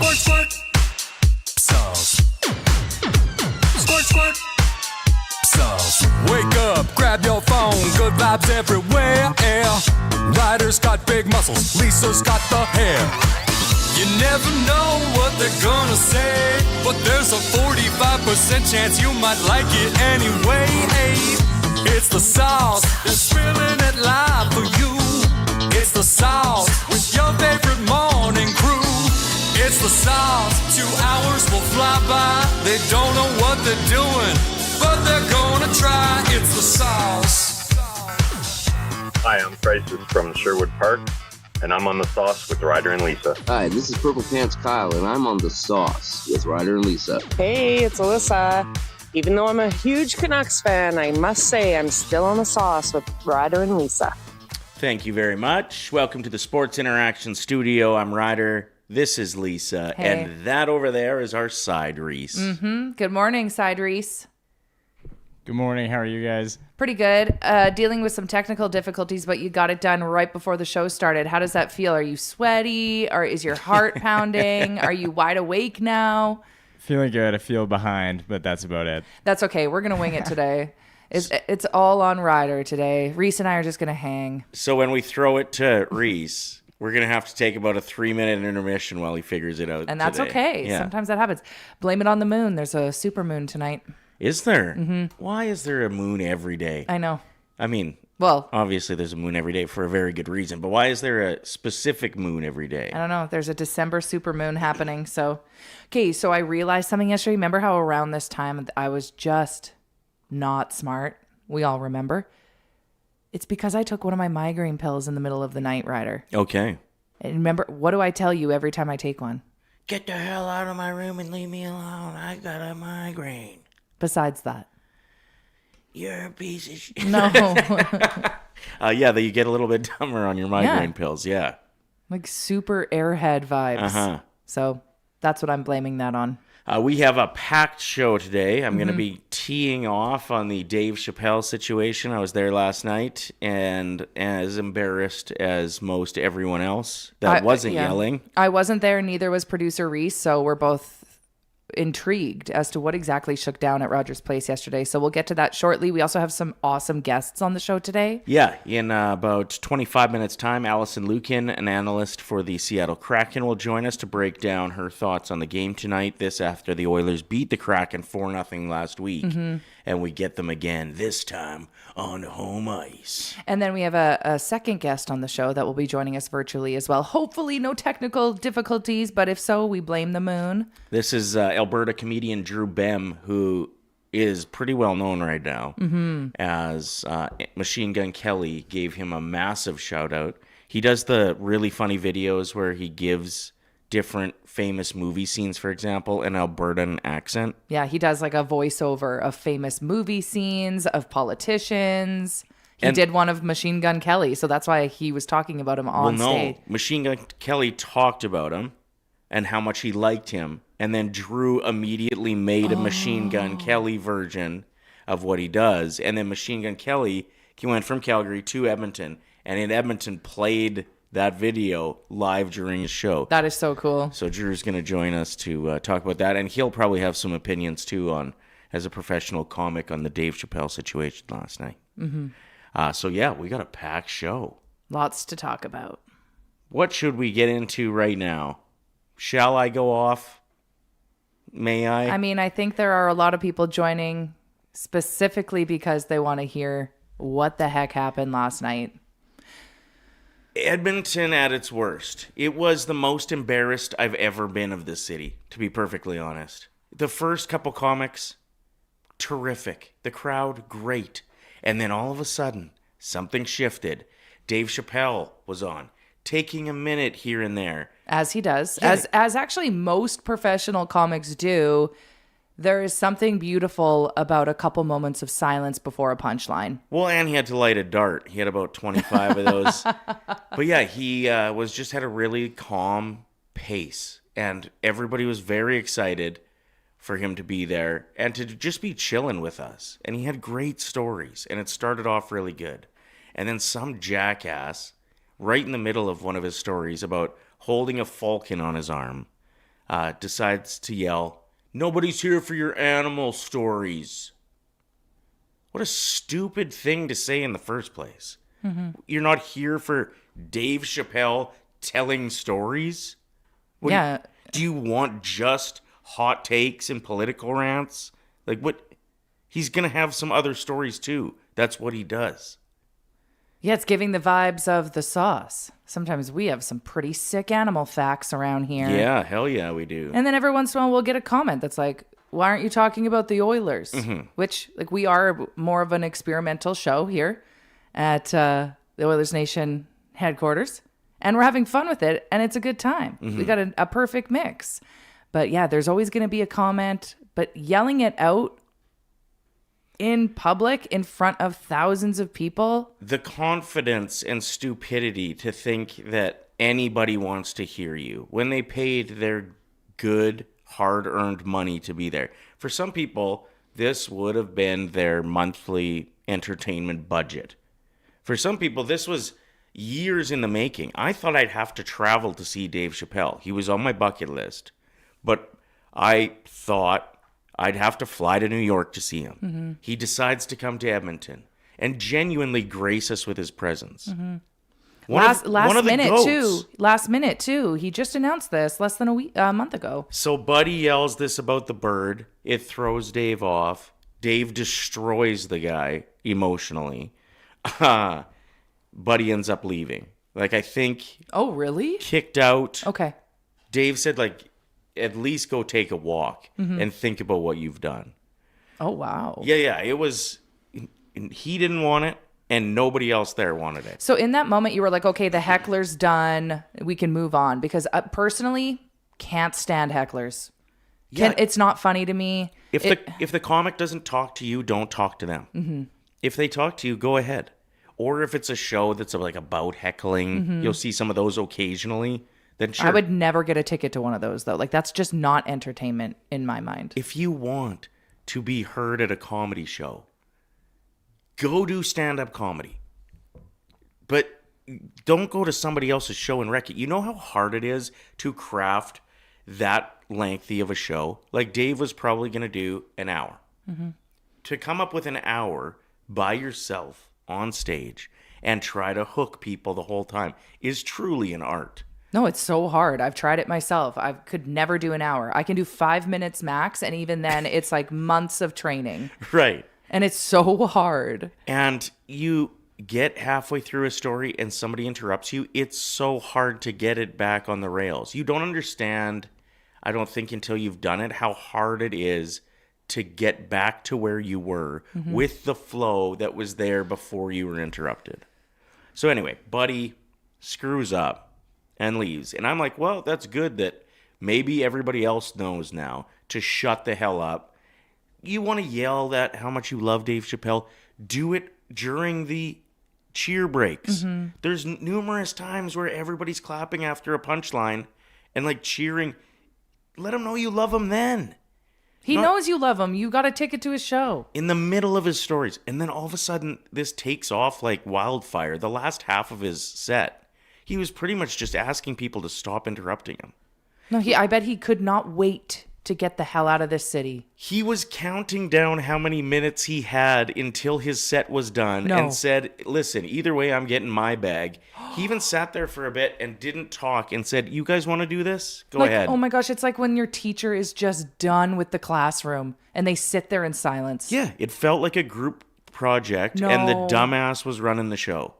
Squirt, squirt. Sauce. Squirt, squirt. Sauce. Wake up, grab your phone. Good vibes everywhere. Ryder's got big muscles. Lisa's got the hair. You never know what they're gonna say, but there's a 45% chance you might like it anyway. It's the sauce, they're spilling it live for you. It's the sauce with your favorite morning crew. It's the sauce, 2 hours will fly by. They don't know what they're doing, but they're gonna try. It's the sauce. Hi, I'm Crisis from Sherwood Park, and I'm on the sauce with Ryder and Lisa. Hi, this is Purple Pants Kyle, and I'm on the sauce with Ryder and Lisa. Hey, it's Alyssa. Even though I'm a huge Canucks fan, I must say I'm still on the sauce with Ryder and Lisa. Thank you very much. Welcome to the Sports Interaction Studio. I'm Ryder. This is Lisa. Hey. And that over there is our Side Reece. Good morning, Side Reece. Good morning. How are you guys? Pretty good. Dealing with some technical difficulties, but you got it done right before the show started. How does that feel? Are you sweaty? Or is your heart pounding? Are you wide awake now? Feeling good. I feel behind, but that's about it. That's okay. We're going to wing it today. It's all on Ryder today. Reese and I are just going to hang. So when we throw it to Reece, we're going to have to take about a 3-minute intermission while he figures it out. And that's today. okay. Yeah. Sometimes that happens. Blame it on the moon. There's a super moon tonight. Is there? Mm-hmm. Why is there a moon every day? I know. I mean, well, obviously there's a moon every day for a very good reason, but why is there a specific moon every day? I don't know. There's a December supermoon happening. So I realized something yesterday. Remember how around this time I was just not smart? We all remember. It's because I took one of my migraine pills in the middle of the night, Ryder. Okay. And remember, what do I tell you every time I take one? Get the hell out of my room and leave me alone. I got a migraine. Besides that. You're a piece of shit. No. Yeah, that you get a little bit dumber on your migraine pills. Yeah. Like super airhead vibes. Uh-huh. So that's what I'm blaming that on. We have a packed show today. I'm going to be teeing off on the Dave Chapelle situation. I was there last night and as embarrassed as most everyone else that wasn't yelling. I wasn't there. Neither was producer Reese. So we're both intrigued as to what exactly shook down at Rogers Place yesterday. So we'll get to that shortly. We also have some awesome guests on the show today. Yeah, in about 25 minutes time, Alison Lukan, an analyst for the Seattle Kraken, will join us to break down her thoughts on the game tonight. This after the Oilers beat the Kraken 4-0 last week. And we get them again, this time on home ice. And then we have a second guest on the show that will be joining us virtually as well. Hopefully no technical difficulties, but if so, we blame the moon. This is Alberta comedian Drew Behm, who is pretty well known right now as Machine Gun Kelly gave him a massive shout out. He does the really funny videos where he gives different famous movie scenes, for example, an Albertan accent. Yeah, he does like a voiceover of famous movie scenes, of politicians. He did one of Machine Gun Kelly, so that's why he was talking about him on stage. Machine Gun Kelly talked about him and how much he liked him, and then Drew immediately made a Machine Gun Kelly version of what he does, and then Machine Gun Kelly, he went from Calgary to Edmonton, and in Edmonton played that video live during his show. That is so cool. So Drew's going to join us to talk about that, and he'll probably have some opinions too on, as a professional comic, on the Dave Chapelle situation last night. So yeah, we got a packed show. Lots to talk about. What should we get into right now? Shall I go off? May I? I mean, I think there are a lot of people joining specifically because they want to hear what the heck happened last night. Edmonton at its worst. It was the most embarrassed I've ever been of this city, to be perfectly honest. The first couple comics, terrific. The crowd, great. And then all of a sudden, something shifted. Dave Chapelle was on, taking a minute here and there. As he does. Yeah. As actually most professional comics do. There is something beautiful about a couple moments of silence before a punchline. Well, and he had to light a dart. He had about 25 of those. But yeah, he had a really calm pace. And everybody was very excited for him to be there and to just be chilling with us. And he had great stories. And it started off really good. And then some jackass, right in the middle of one of his stories about holding a falcon on his arm, decides to yell, "Nobody's here for your animal stories." What a stupid thing to say in the first place. You're not here for Dave Chapelle telling stories? Yeah. Do you want just hot takes and political rants? Like, what? He's going to have some other stories too. That's what he does. Yeah, it's giving the vibes of the sauce. Sometimes we have some pretty sick animal facts around here. Yeah, hell yeah, we do. And then every once in a while we'll get a comment that's like, why aren't you talking about the Oilers? Which, like, we are more of an experimental show here at the Oilers Nation headquarters. And we're having fun with it, and it's a good time. We got a perfect mix. But yeah, there's always going to be a comment. But yelling it out in public in front of thousands of people. The confidence and stupidity to think that anybody wants to hear you when they paid their good, hard-earned money to be there. For some people, this would have been their monthly entertainment budget. For some people, this was years in the making. I thought I'd have to travel to see Dave Chapelle. He was on my bucket list. But I thought I'd have to fly to New York to see him. He decides to come to Edmonton and genuinely grace us with his presence. Last goats. minute too. He just announced this less than a month ago. So Buddy yells this about the bird. It throws Dave off. Dave destroys the guy emotionally. Buddy ends up leaving. Like, I think Oh, really? kicked out. Okay. Dave said, like, at least go take a walk and think about what you've done. Oh, wow. Yeah, it was, he didn't want it, and nobody else there wanted it. So in that moment, you were like, okay, the heckler's done. We can move on. Because personally, can't stand hecklers. Yeah. It's not funny to me. If the comic doesn't talk to you, don't talk to them. If they talk to you, go ahead. Or if it's a show that's like about heckling, you'll see some of those occasionally. Then sure. I would never get a ticket to one of those, though. Like, that's just not entertainment in my mind. If you want to be heard at a comedy show, go do stand-up comedy. But don't go to somebody else's show and wreck it. You know how hard it is to craft that lengthy of a show? Like, Dave was probably going to do an hour. To come up with an hour by yourself on stage and try to hook people the whole time is truly an art. No, it's so hard. I've tried it myself. I could never do an hour. I can do 5 minutes max, and even then, it's like months of training. Right. And it's so hard. And you get halfway through a story and somebody interrupts you. It's so hard to get it back on the rails. You don't understand, I don't think, until you've done it, how hard it is to get back to where you were with the flow that was there before you were interrupted. So anyway, Buddy screws up and leaves. And I'm like, well, that's good that maybe everybody else knows now to shut the hell up. You want to yell that how much you love Dave Chapelle? Do it during the cheer breaks. There's numerous times where everybody's clapping after a punchline and like cheering. Let him know you love him then. He knows you love him. You got a ticket to his show. In the middle of his stories. And then all of a sudden, this takes off like wildfire. The last half of his set, he was pretty much just asking people to stop interrupting him. No, I bet he could not wait to get the hell out of this city. He was counting down how many minutes he had until his set was done and said, listen, either way, I'm getting my bag. He even sat there for a bit and didn't talk and said, you guys want to do this? Go ahead. Oh my gosh, it's like when your teacher is just done with the classroom and they sit there in silence. Yeah, it felt like a group project and the dumbass was running the show.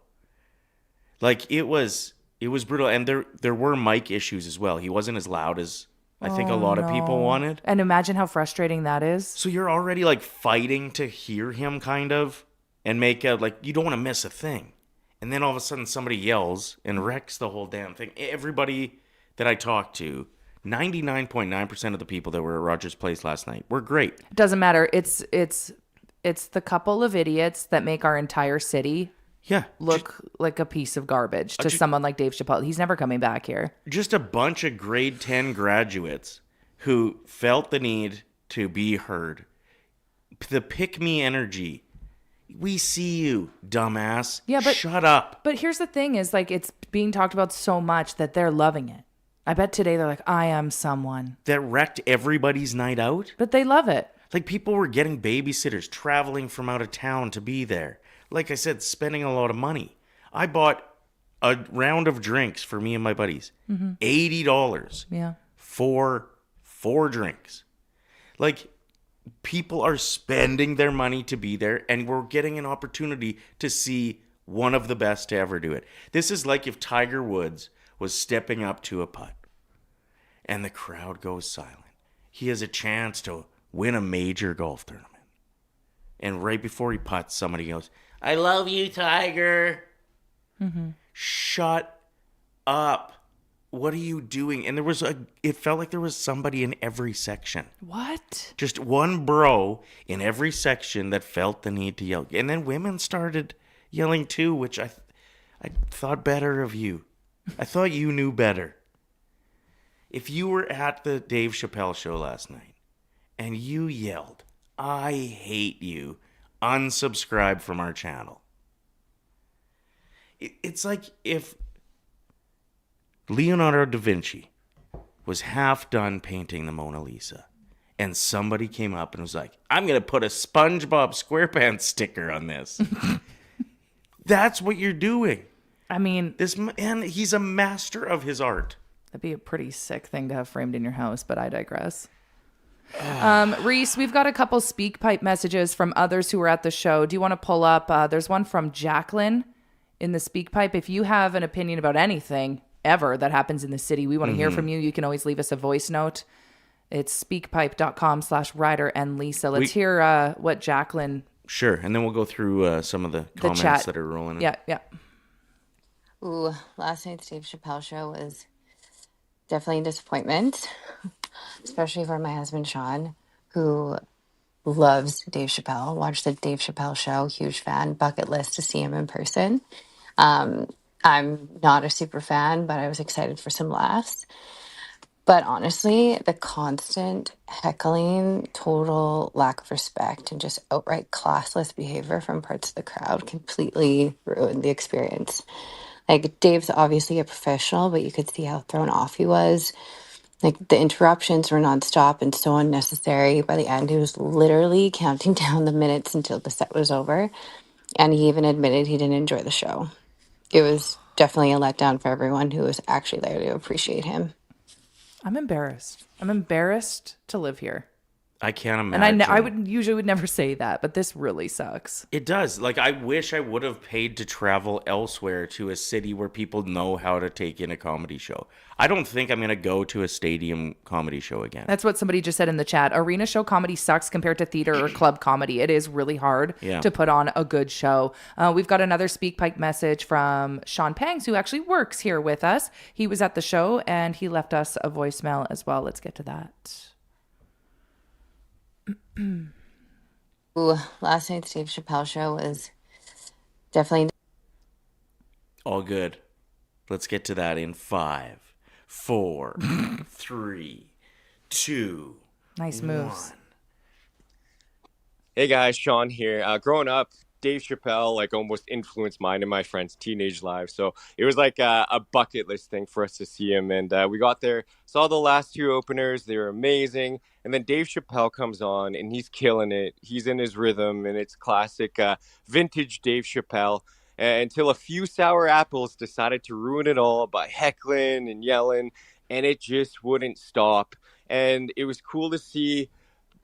Like, it was brutal. And there were mic issues as well. He wasn't as loud as I think a lot of people wanted. And imagine how frustrating that is. So you're already like fighting to hear him kind of and make a, like, you don't want to miss a thing. And then all of a sudden somebody yells and wrecks the whole damn thing. Everybody that I talked to, 99.9% of the people that were at Rogers Place last night were great. It doesn't matter. It's the couple of idiots that make our entire city look like a piece of garbage to someone like Dave Chapelle. He's never coming back here. Just a bunch of grade 10 graduates who felt the need to be heard. The pick-me energy. We see you, dumbass. Yeah, but shut up. But here's the thing is, like, it's being talked about so much that they're loving it. I bet today they're like, I am someone. that wrecked everybody's night out. But they love it. Like, people were getting babysitters, traveling from out of town to be there. Like I said, spending a lot of money. I bought a round of drinks for me and my buddies. $80 Yeah. for 4 drinks. Like, people are spending their money to be there, and we're getting an opportunity to see one of the best to ever do it. This is like if Tiger Woods was stepping up to a putt and the crowd goes silent. He has a chance to win a major golf tournament. And right before he putts, somebody goes, I love you, Tiger. Shut up. What are you doing? And it felt like there was somebody in every section. What? Just one bro in every section that felt the need to yell. And then women started yelling too, which I thought better of you. I thought you knew better. If you were at the Dave Chapelle show last night and you yelled, I hate you, unsubscribe from our channel. It's like if Leonardo da Vinci was half done painting the Mona Lisa and somebody came up and was like, I'm going to put a SpongeBob SquarePants sticker on this. That's what you're doing. I mean, This man, he's a master of his art. that'd be a pretty sick thing to have framed in your house, but I digress. Reese, we've got a couple speak pipe messages from others who were at the show. Do you want to pull up? There's one from Jacqueline in the speak pipe. If you have an opinion about anything ever that happens in the city, we want to hear from you. You can always leave us a voice note. It's speakpipe.com/Ryder and Lisa. Let's hear what Jacqueline. Sure, and then we'll go through some of the comments chat. that are rolling in. Yeah, yeah. Ooh, last night's Dave Chapelle show was definitely a disappointment, especially for my husband Sean, who loves Dave Chapelle. Watched the Dave Chapelle show, huge fan, bucket list to see him in person. I'm not a super fan, but I was excited for some laughs. But honestly, the constant heckling, total lack of respect, and just outright classless behavior from parts of the crowd completely ruined the experience. Like, Dave's obviously a professional, but you could see how thrown off he was. Like, the interruptions were nonstop and so unnecessary. By the end, he was literally counting down the minutes until the set was over. And he even admitted he didn't enjoy the show. It was definitely a letdown for everyone who was actually there to appreciate him. I'm embarrassed. I'm embarrassed to live here. I can't And imagine. I would never say that, but this really sucks. It does. Like, I wish I would have paid to travel elsewhere to a city where people know how to take in a comedy show. I don't think I'm going to go to a stadium comedy show again. That's what somebody just said in the chat. Arena show comedy sucks compared to theater or club comedy. It is really hard to put on a good show. We've got another speak pipe message from Sean Pangs, who actually works here with us. He was at the show and he left us a voicemail as well. Let's get to that. Ooh, last night's Dave Chapelle show was definitely All good. Let's get to that in 5, 4, 3, 2. Nice moves. 1. Hey guys, Sean here. Growing up, Dave Chapelle almost influenced mine and my friends' teenage lives. So it was like a bucket list thing for us to see him. And we got there, saw the last 2 openers. They were amazing. And then Dave Chapelle comes on and he's killing it. He's in his rhythm and it's classic vintage Dave Chapelle. Until a few sour apples decided to ruin it all by heckling and yelling. And it just wouldn't stop. And it was cool to see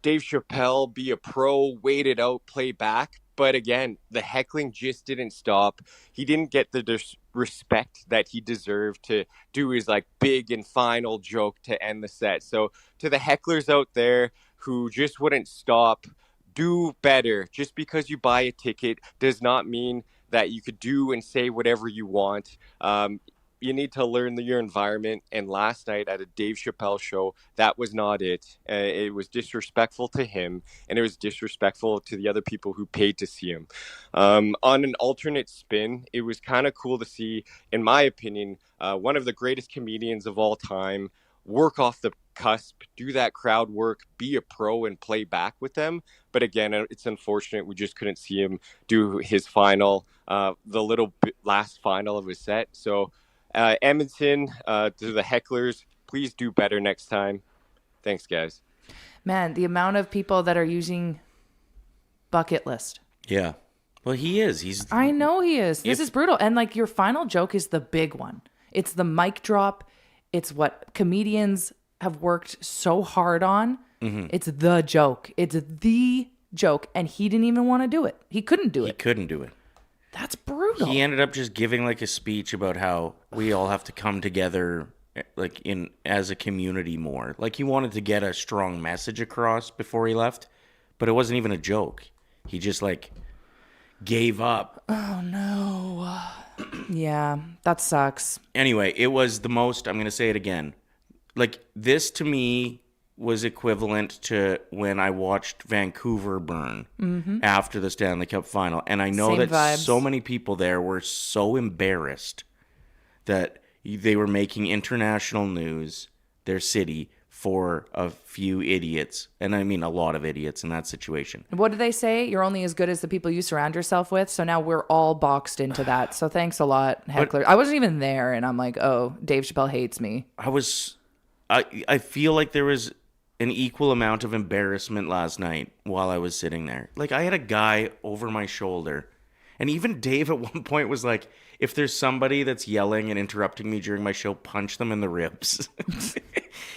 Dave Chapelle be a pro, wait it out, play back. But again, the heckling just didn't stop. He didn't get the respect that he deserved to do his big and final joke to end the set. So to the hecklers out there who just wouldn't stop, do better. Just because you buy a ticket does not mean that you could do and say whatever you want. You need to learn your environment. And last night at a Dave Chapelle show, that was not it. It was disrespectful to him, and it was disrespectful to the other people who paid to see him. On an alternate spin, it was kind of cool to see, in my opinion, one of the greatest comedians of all time work off the cusp, do that crowd work, be a pro and play back with them. But again, it's unfortunate we just couldn't see him do his final, last final of his set. So Edmonton, to the hecklers, Please do better next time. Thanks, guys. Man, the amount of people that are using bucket list. Yeah. Well, he is. I know he is. This is brutal. And like your final joke is the big one. It's the mic drop. It's what comedians have worked so hard on. Mm-hmm. It's the joke. It's the joke. And he didn't even want to do it. He couldn't do it. He couldn't do it. That's brutal. He ended up just giving like a speech about how we all have to come together like as a community more. Like he wanted to get a strong message across before he left, but it wasn't even a joke. He just like gave up. Oh no. Yeah, that sucks. Anyway, it was the most, I'm going to say it again. Like this to me was equivalent to when I watched Vancouver burn after the Stanley Cup final. And I know Same that vibes. so many people there were so embarrassed that they were making international news, their city, for a few idiots. And I mean a lot of idiots in that situation. What do they say? You're only as good as the people you surround yourself with. So now we're all boxed into that. So thanks a lot, heckler. I wasn't even there, and I'm like, oh, Dave Chappelle hates me. I feel like there was an equal amount of embarrassment last night while I was sitting there. Like I had a guy over my shoulder, and even Dave at one point was like, if there's somebody that's yelling and interrupting me during my show, punch them in the ribs.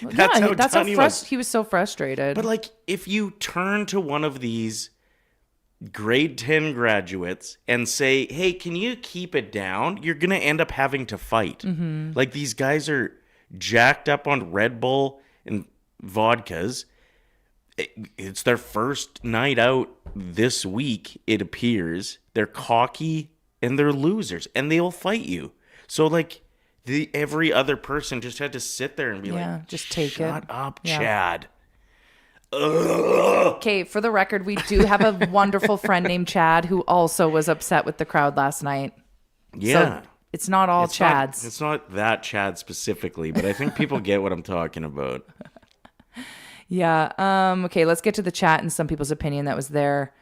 That's how done he was. He was so frustrated. But like, if you turn to one of these grade 10 graduates and say, hey, can you keep it down? You're going to end up having to fight. Mm-hmm. Like these guys are jacked up on Red Bull and vodkas. It's their first night out this week, it appears. They're cocky and they're losers and they'll fight you. So like every other person just had to sit there and be like, just take shut it. up, Yeah. Chad. Okay, for the record, we do have a wonderful friend named Chad who also was upset with the crowd last night. Yeah. So it's not all Chads. It's not that Chad specifically, but I think people get what I'm talking about. Yeah. Okay, let's get to the chat and some people's opinion that was there.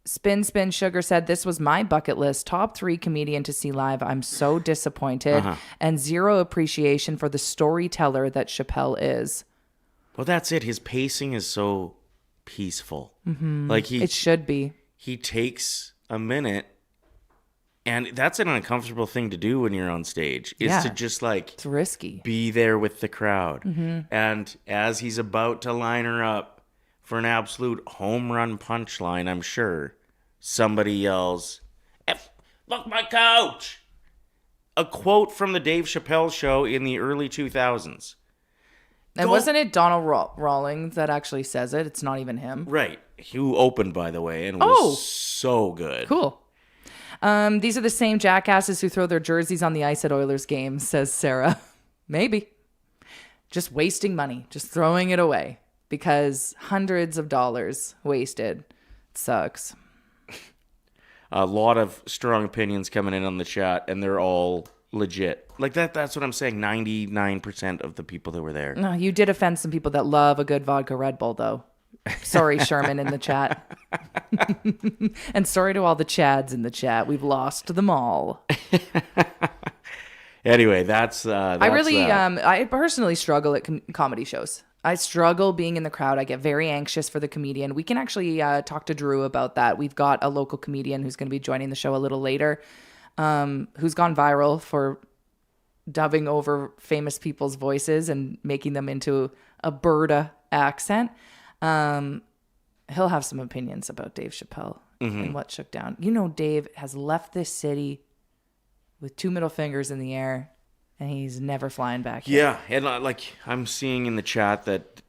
Spin Sugar said, this was my bucket list. Top 3 comedian to see live. I'm so disappointed. And zero appreciation for the storyteller that Chapelle is. Well, that's it. His pacing is so peaceful. Like It should be. he takes a minute, and that's an uncomfortable thing to do when you're on stage, is to just like It's risky. be there with the crowd. And as he's about to line her up for an absolute home run punchline, I'm sure somebody yells, look, my coach! A quote from the Dave Chappelle show in the early 2000s. And wasn't it Donald Rawlings that actually says it? It's not even him. Right. Who opened, by the way, and was so good. Cool. These are the same jackasses who throw their jerseys on the ice at Oilers games, says Sarah. Maybe. Just wasting money. Just throwing it away. Because hundreds of dollars wasted. It sucks. A lot of strong opinions coming in on the chat, and they're all legit. Like that's what I'm saying. 99% of the people that were there. No, you did offend some people that love a good vodka Red Bull, though. Sorry, Sherman in the chat. And sorry to all the Chads in the chat. We've lost them all. Anyway, that's I really, I personally struggle at comedy shows. I struggle being in the crowd. I get very anxious for the comedian. We can actually talk to Drew about that. We've got a local comedian who's going to be joining the show a little later, who's gone viral for dubbing over famous people's voices and making them into a Berta accent. He'll have some opinions about Dave Chappelle and what shook down. You know, Dave has left this city with 2 middle fingers in the air, and he's never flying back here. Yeah, and like I'm seeing in the chat that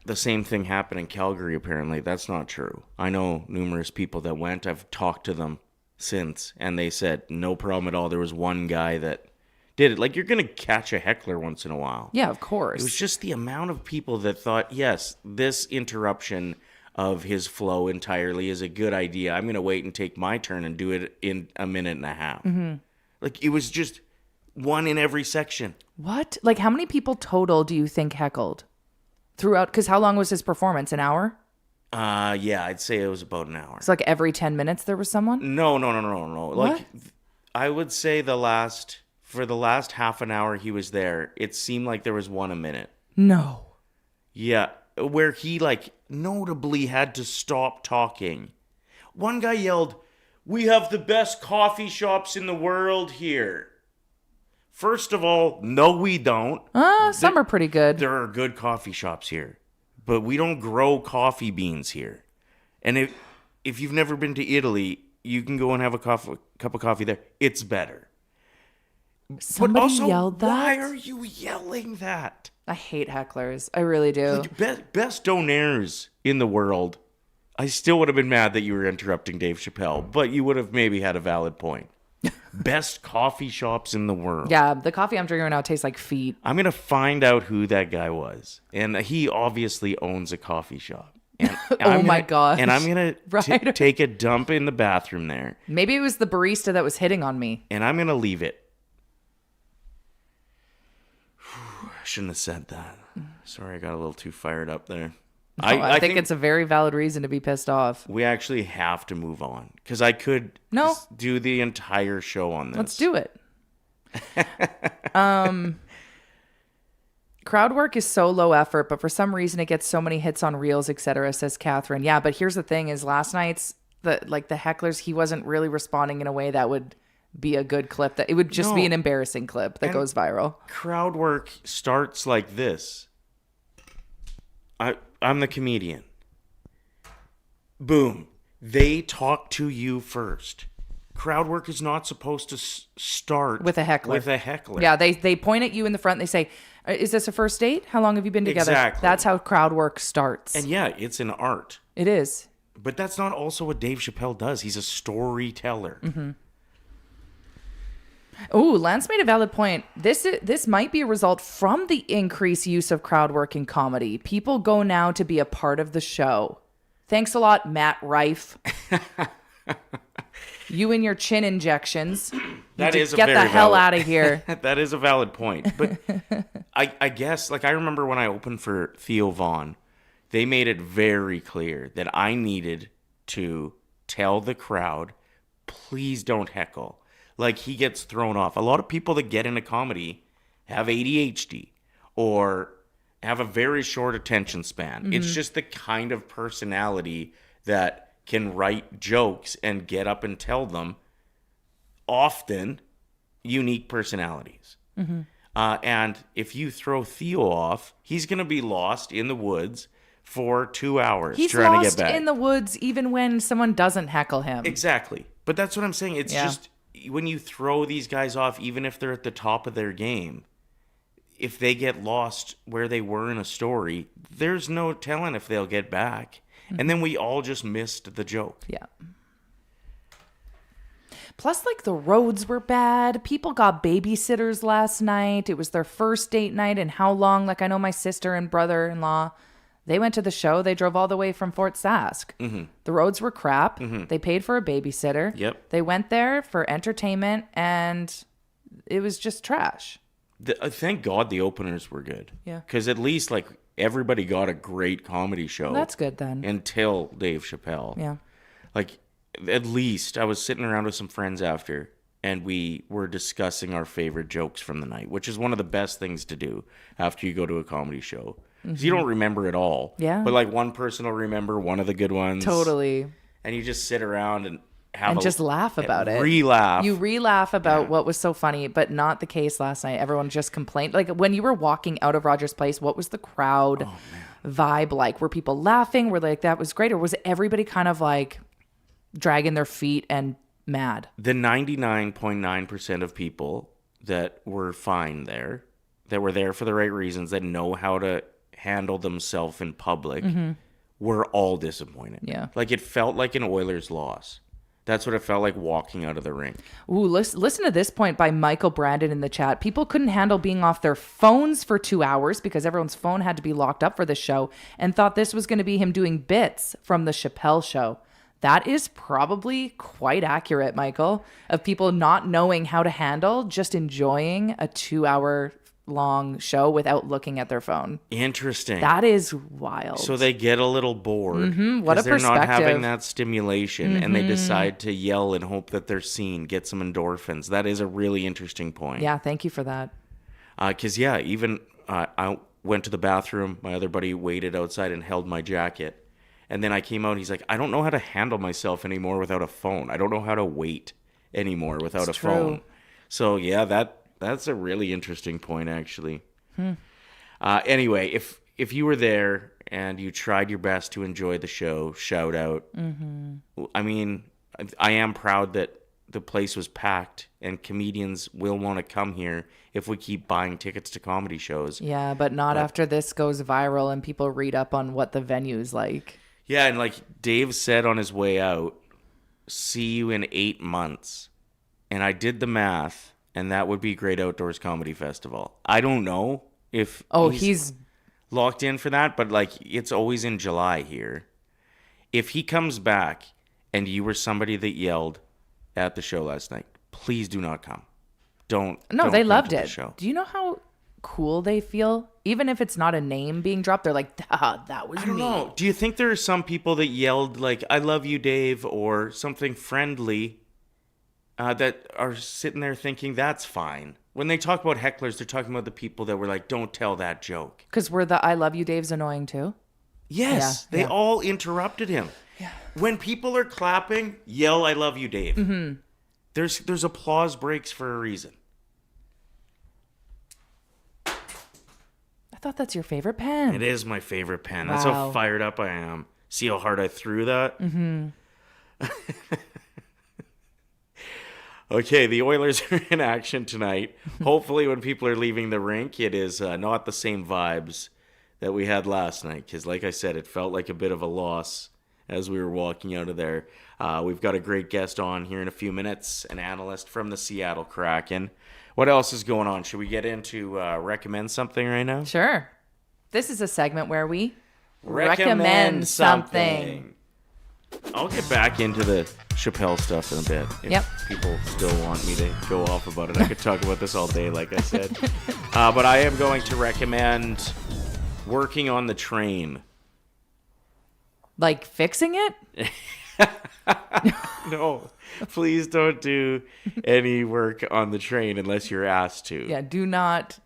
the same thing happened in Calgary. Apparently, that's not true. I know numerous people that went. I've talked to them since, and they said no problem at all. There was one guy that did it. Like, you're gonna catch a heckler once in a while. Yeah, of course. It was just the amount of people that thought, yes, this interruption of his flow entirely is a good idea. I'm going to wait and take my turn and do it in a minute and a half. Like, it was just one in every section. What? Like, how many people total do you think heckled throughout? Because how long was his performance? An hour? Yeah, I'd say it was about an hour. It's like every 10 minutes there was someone? No. What? Like, I would say the last for the last half an hour he was there, it seemed like there was one a minute. No. Yeah, where he like notably had to stop talking. One guy yelled, "We have the best coffee shops in the world here." First of all, no, we don't. Some are pretty good. There are good coffee shops here, but we don't grow coffee beans here. And if you've never been to Italy, you can go and have a cup of coffee there. It's better. Somebody but also, yelled that? Why are you yelling that? I hate hecklers. I really do. Best donaires in the world. I still would have been mad that you were interrupting Dave Chapelle, but you would have maybe had a valid point. Best coffee shops in the world. Yeah, the coffee I'm drinking right now tastes like feet. I'm going to find out who that guy was. And he obviously owns a coffee shop. And my gosh. And I'm going Ryder. to take a dump in the bathroom there. Maybe it was the barista that was hitting on me. And I'm going to leave it. I shouldn't have said that. Sorry, I got a little too fired up there. I think it's a very valid reason to be pissed off. We actually have to move on because I could just do the entire show on this. Let's do it. Crowd work is so low effort, but for some reason it gets so many hits on reels, etc., says Catherine. Yeah, but here's the thing is last night's the hecklers, he wasn't really responding in a way that would be a good clip. That it would just be an embarrassing clip that goes viral. Crowd work starts like this. I'm the comedian. Boom. They talk to you first. Crowd work is not supposed to start with a heckler. Yeah, they point at you in the front. And they say, "Is this a first date? How long have you been together?" Exactly. That's how crowd work starts. And yeah, it's an art. It is. But that's not also what Dave Chapelle does. He's a storyteller. Mm-hmm. Oh, Lance made a valid point. This might be a result from the increased use of crowd work in comedy. People go now to be a part of the show. Thanks a lot, Matt Rife. You and your chin injections. That is get the hell out of here. That is a valid point. But I guess, like, I remember when I opened for Theo Vaughn, they made it very clear that I needed to tell the crowd, please don't heckle. Like, he gets thrown off. A lot of people that get into comedy have ADHD or have a very short attention span. Mm-hmm. It's just the kind of personality that can write jokes and get up and tell them, often unique personalities. Mm-hmm. And if you throw Theo off, he's going to be lost in the woods for 2 hours trying to get back. He's lost in the woods even when someone doesn't heckle him. Exactly. But that's what I'm saying. It's just when you throw these guys off, even if they're at the top of their game, if they get lost where they were in a story, there's no telling if they'll get back. Mm-hmm. And then we all just missed the joke. Yeah. Plus, like, the roads were bad. People got babysitters last night. It was their first date night in how long? Like, I know my sister and brother-in-law, they went to the show. They drove all the way from Fort Sask. Mm-hmm. The roads were crap. Mm-hmm. They paid for a babysitter. Yep. They went there for entertainment, and it was just trash. Thank God the openers were good. Yeah. Because at least, like, everybody got a great comedy show. Well, that's good then. Until Dave Chapelle. Yeah. Like, at least I was sitting around with some friends after, and we were discussing our favorite jokes from the night, which is one of the best things to do after you go to a comedy show. Because you don't remember it all. Yeah. But, like, one person will remember one of the good ones. Totally. And you just sit around and just laugh about it. Re-laugh. You re-laugh about what was so funny, but not the case last night. Everyone just complained. Like, when you were walking out of Rogers Place, what was the crowd vibe like? Were people laughing? Were they like, that was great? Or was everybody kind of like dragging their feet and mad? The 99.9% of people that were fine there, that were there for the right reasons, that know how to handle themselves in public, were all disappointed. Yeah. Like, it felt like an Oilers loss. That's what it felt like walking out of the ring. Ooh, listen to this point by Michael Brandon in the chat. People couldn't handle being off their phones for 2 hours because everyone's phone had to be locked up for the show and thought this was going to be him doing bits from the Chapelle show. That is probably quite accurate, Michael, of people not knowing how to handle just enjoying a 2 hour long show without looking at their phone. Interesting. That is wild. So they get a little bored. What a they're not perspective. having that stimulation, and they decide to yell and hope that they're seen, get some endorphins. That is a really interesting point. Yeah, thank you for that. Because, even I went to the bathroom. My other buddy waited outside and held my jacket. And then I came out, and he's like, I don't know how to handle myself anymore without a phone. I don't know how to wait anymore without a phone. So, yeah, that's a really interesting point, actually. Anyway, if you were there and you tried your best to enjoy the show, shout out. I mean, I am proud that the place was packed, and comedians will want to come here if we keep buying tickets to comedy shows. Yeah, but not after this goes viral and people read up on what the venue's like. Yeah, and like Dave said on his way out, see you in 8 months. And I did the math, and that would be Great Outdoors Comedy Festival. I don't know if he's locked in for that, but like it's always in July here. If he comes back and you were somebody that yelled at the show last night, please do not come. Don't they come loved to the it. show. Do you know how cool they feel? Even if it's not a name being dropped, they're like, that was me. I don't know. Do you think there are some people that yelled like, I love you, Dave, or something friendly that are sitting there thinking that's fine? When they talk about hecklers, they're talking about the people that were like, don't tell that joke. Because were the I love you Dave's annoying too? Yes, they all interrupted him. Yeah. When people are clapping, yell, I love you, Dave. Mm-hmm. There's applause breaks for a reason. I thought that's your favorite pen. It is my favorite pen. That's how fired up I am. See how hard I threw that? Mm-hmm. Okay, the Oilers are in action tonight. Hopefully when people are leaving the rink, it is not the same vibes that we had last night. Because like I said, it felt like a bit of a loss as we were walking out of there. We've got a great guest on here in a few minutes, an analyst from the Seattle Kraken. What else is going on? Should we get into recommend something right now? Sure. This is a segment where we recommend something. I'll get back into the Chapelle stuff in a bit. If people still want me to go off about it, I could talk about this all day, like I said. But I am going to recommend working on the train. Like fixing it? No, please don't do any work on the train unless you're asked to. Yeah, do not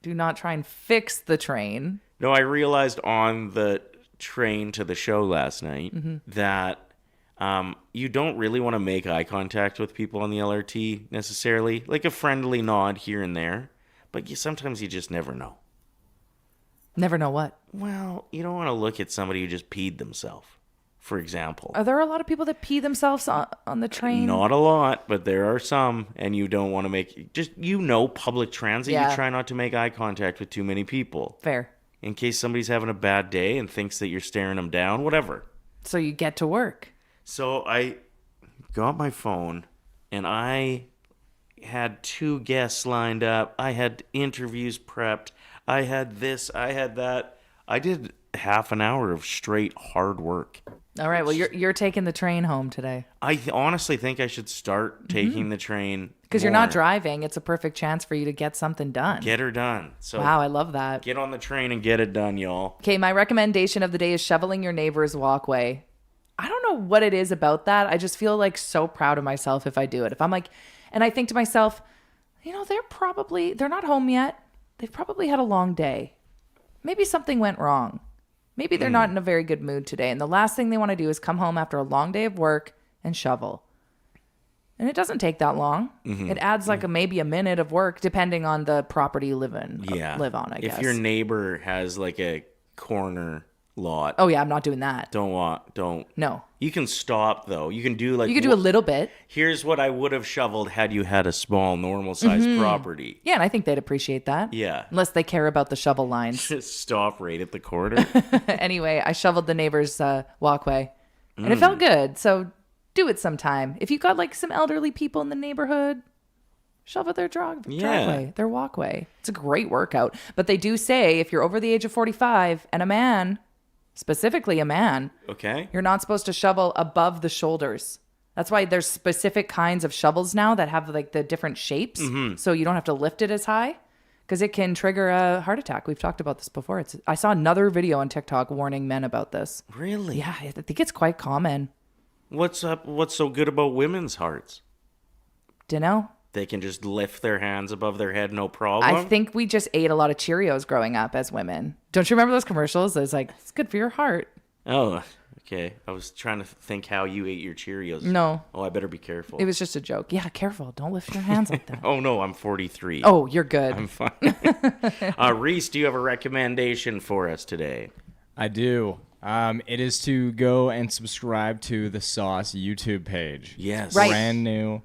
try and fix the train. No, I realized on the train to the show last night that you don't really want to make eye contact with people on the LRT necessarily. Like a friendly nod here and there. But sometimes you just never know. Never know what? Well, you don't want to look at somebody who just peed themselves, for example. Are there a lot of people that pee themselves on the train? Not a lot, but there are some, and you don't want to make... Just, public transit, you try not to make eye contact with too many people. Fair. In case somebody's having a bad day and thinks that you're staring them down, whatever. So you get to work. So I got my phone, and I had 2 guests lined up. I had interviews prepped. I had this, I had that. I did half an hour of straight hard work. All right, well, you're taking the train home today. I honestly think I should start taking the train. Because you're not driving. It's a perfect chance for you to get something done. Get her done. So wow, I love that. Get on the train and get it done, y'all. Okay, my recommendation of the day is shoveling your neighbor's walkway. I don't know what it is about that. I just feel like so proud of myself if I do it. If I'm like, and I think to myself, they're not home yet. They've probably had a long day. Maybe something went wrong. Maybe they're not in a very good mood today. And the last thing they want to do is come home after a long day of work and shovel. And it doesn't take that long. Mm-hmm. It adds like maybe a minute of work depending on the property you live on, I guess. If your neighbor has like a corner lot. Oh yeah, I'm not doing that. Don't. No. You can stop though. You can do You can do a little bit. Here's what I would have shoveled had you had a small, normal sized property. Yeah, and I think they'd appreciate that. Yeah. Unless they care about the shovel lines. Just stop right at the corner. Anyway, I shoveled the neighbor's walkway. And it felt good. So do it sometime. If you got like some elderly people in the neighborhood, shovel their driveway, their walkway. It's a great workout. But they do say if you're over the age of 45 and a man, specifically a man, okay, you're not supposed to shovel above the shoulders. That's why there's specific kinds of shovels now that have like the different shapes. Mm-hmm. So you don't have to lift it as high. because it can trigger a heart attack. We've talked about this before. I saw another video on TikTok warning men about this. Really? Yeah, I think it's quite common. What's so good about women's hearts? Dunno. They can just lift their hands above their head, no problem. I think we just ate a lot of Cheerios growing up as women. Don't you remember those commercials? It's like, it's good for your heart. Oh, okay. I was trying to think how you ate your Cheerios. No. Oh, I better be careful. It was just a joke. Yeah, careful. Don't lift your hands like that. Oh, no, I'm 43. Oh, you're good. I'm fine. Reese, do you have a recommendation for us today? I do. It is to go and subscribe to the Sauce YouTube page. Yes. Right. Brand new.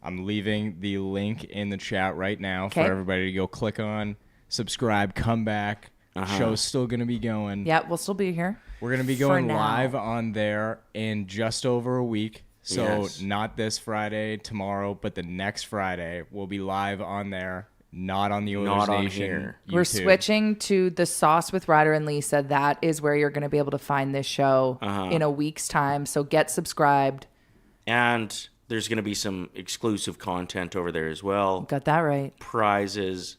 I'm leaving the link in the chat right now for everybody to go click on, subscribe, come back. Show's still going to be going. Yeah, we'll still be here. We're going to be going live on there in just over a week. So not this Friday, tomorrow, but the next Friday, we'll be live on there. Not on the Oilers Nation here. YouTube. We're switching to the Sauce with Ryder and Lisa. That is where you're going to be able to find this show in a week's time. So get subscribed. And there's going to be some exclusive content over there as well. Got that right. Prizes,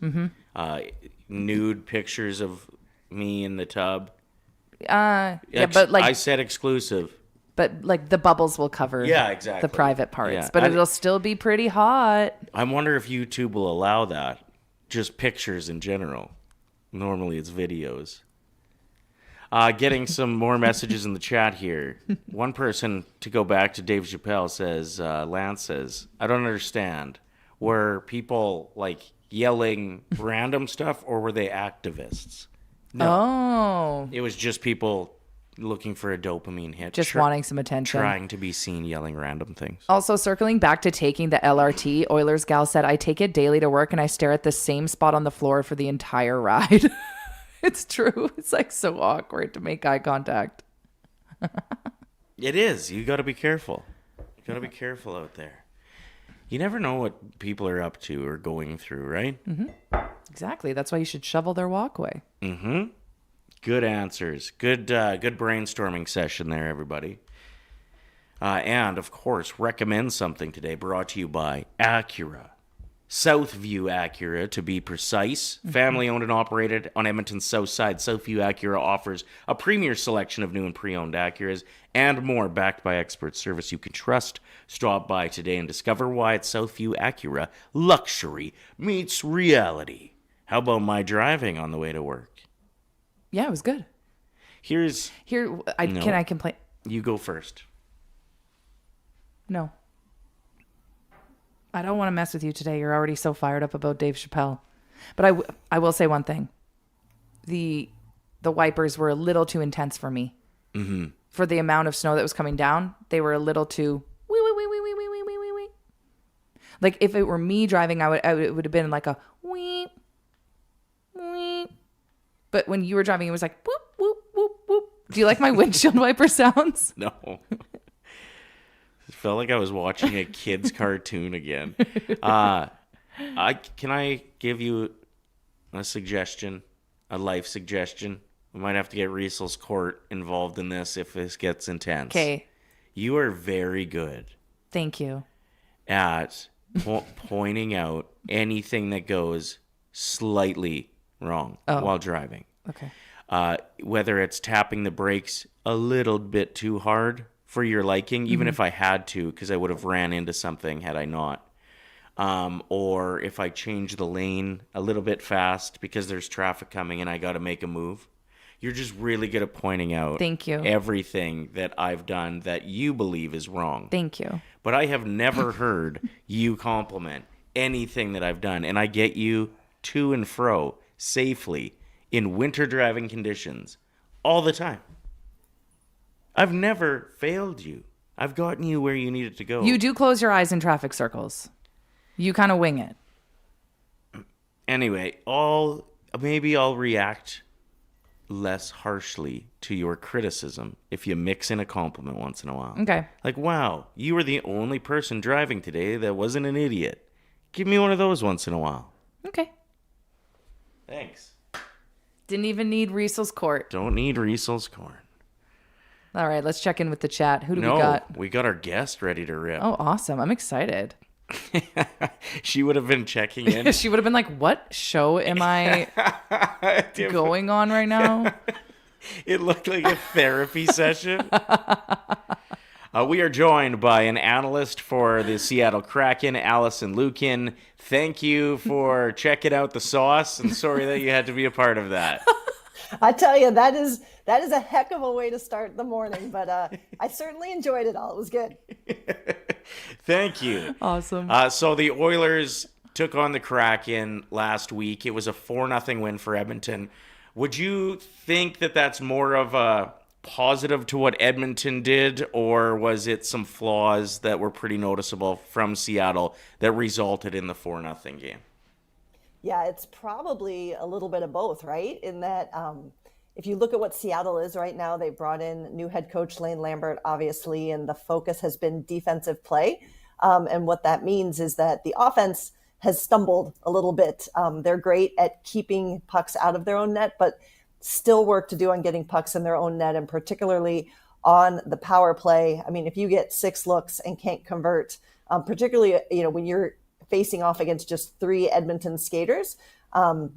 nude pictures of me in the tub. Yeah, but like I said exclusive. But like the bubbles will cover exactly. the private parts. Yeah. But it'll still be pretty hot. I wonder if YouTube will allow that. Just pictures in general. Normally it's videos. Getting some more messages in the chat here. One person, to go back to Dave Chapelle, says, Lance says, I don't understand. Were people like yelling random stuff or were they activists? No. Oh. It was just people looking for a dopamine hit. Just wanting some attention. Trying to be seen yelling random things. Also, circling back to taking the LRT, Oilers gal said, I take it daily to work and I stare at the same spot on the floor for the entire ride. It's true. It's like so awkward to make eye contact. It is. You got to be careful. You got to be careful out there. You never know what people are up to or going through, right? Mm-hmm. Exactly. That's why you should shovel their walkway. Mm-hmm. Good answers. Good brainstorming session there, everybody. And, of course, recommend something today brought to you by Acura. Southview Acura, to be precise. Family-owned and operated on Edmonton's south side, Southview Acura offers a premier selection of new and pre-owned Acuras and more, backed by expert service you can trust. Stop by today and discover why at Southview Acura, luxury meets reality. How about my driving on the way to work? Yeah, it was good. Can I complain? You go first. No. I don't want to mess with you today. You're already so fired up about Dave Chapelle. But I will say one thing. The wipers were a little too intense for me. Mm-hmm. For the amount of snow that was coming down, they were a little too wee. Like if it were me driving, it would have been like a wee. But when you were driving, it was like whoop whoop whoop whoop. Do you like my windshield wiper sounds? No. It felt like I was watching a kid's cartoon again. Can I give you a suggestion, a life suggestion? We might have to get Riesel's court involved in this if this gets intense. Okay. You are very good. Thank you. At pointing out anything that goes slightly wrong while driving. Okay. Whether it's tapping the brakes a little bit too hard for your liking, even if I had to, because I would have ran into something had I not. Or if I change the lane a little bit fast because there's traffic coming and I got to make a move. You're just really good at pointing out Thank you. everything that I've done that you believe is wrong. Thank you. But I have never heard you compliment anything that I've done. And I get you to and fro safely in winter driving conditions all the time. I've never failed you. I've gotten you where you needed to go. You do close your eyes in traffic circles. You kind of wing it. Anyway, maybe I'll react less harshly to your criticism if you mix in a compliment once in a while. Okay. Like, wow, you were the only person driving today that wasn't an idiot. Give me one of those once in a while. Okay. Thanks. Didn't even need Riesel's court. Don't need Riesel's corn. All right, let's check in with the chat. Who do we got? We got our guest ready to rip. Oh, awesome. I'm excited. She would have been checking in. She would have been like, what show am I going on right now? It looked like a therapy session. We are joined by an analyst for the Seattle Kraken, Alison Lukan. Thank you for checking out the sauce, and sorry that you had to be a part of that. I tell you, that is a heck of a way to start the morning, but I certainly enjoyed it all. It was good. Thank you. Awesome. So the Oilers took on the Kraken last week. It was a 4-0 win for Edmonton. Would you think that that's more of a positive to what Edmonton did, or was it some flaws that were pretty noticeable from Seattle that resulted in the 4-0 game? Yeah, it's probably a little bit of both, right? In that if you look at what Seattle is right now, they brought in new head coach Lane Lambert, obviously, and the focus has been defensive play. And what that means is that the offense has stumbled a little bit. They're great at keeping pucks out of their own net, but still work to do on getting pucks in their own net, and particularly on the power play. I mean, if you get 6 looks and can't convert, particularly, when you're facing off against just 3 Edmonton skaters,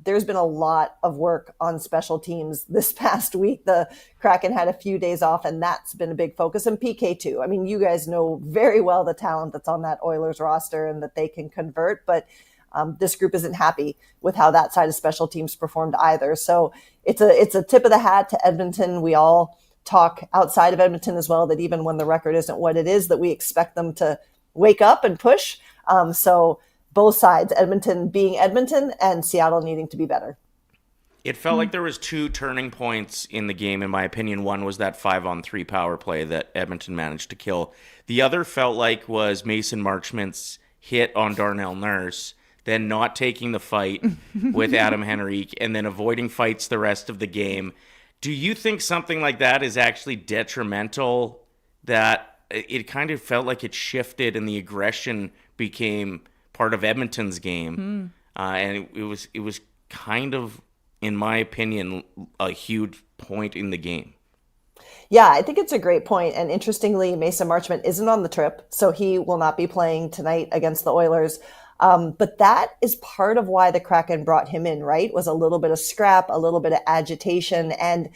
there's been a lot of work on special teams this past week. The Kraken had a few days off, and that's been a big focus. And PK too. I mean, you guys know very well the talent that's on that Oilers roster and that they can convert, but this group isn't happy with how that side of special teams performed either. So it's a tip of the hat to Edmonton. We all talk outside of Edmonton as well, that even when the record isn't what it is, that we expect them to wake up and push. So both sides, Edmonton being Edmonton and Seattle needing to be better. It felt like there was 2 turning points in the game, in my opinion. One was that 5-on-3 power play that Edmonton managed to kill. The other felt like was Mason Marchment's hit on Darnell Nurse, then not taking the fight with Adam Henrique, and then avoiding fights the rest of the game. Do you think something like that is actually detrimental, that it kind of felt like it shifted and the aggression became part of Edmonton's game? And it was kind of, in my opinion, a huge point in the game. Yeah, I think it's a great point. And interestingly, Mason Marchment isn't on the trip, so he will not be playing tonight against the Oilers. But that is part of why the Kraken brought him in, right? Was a little bit of scrap, a little bit of agitation. And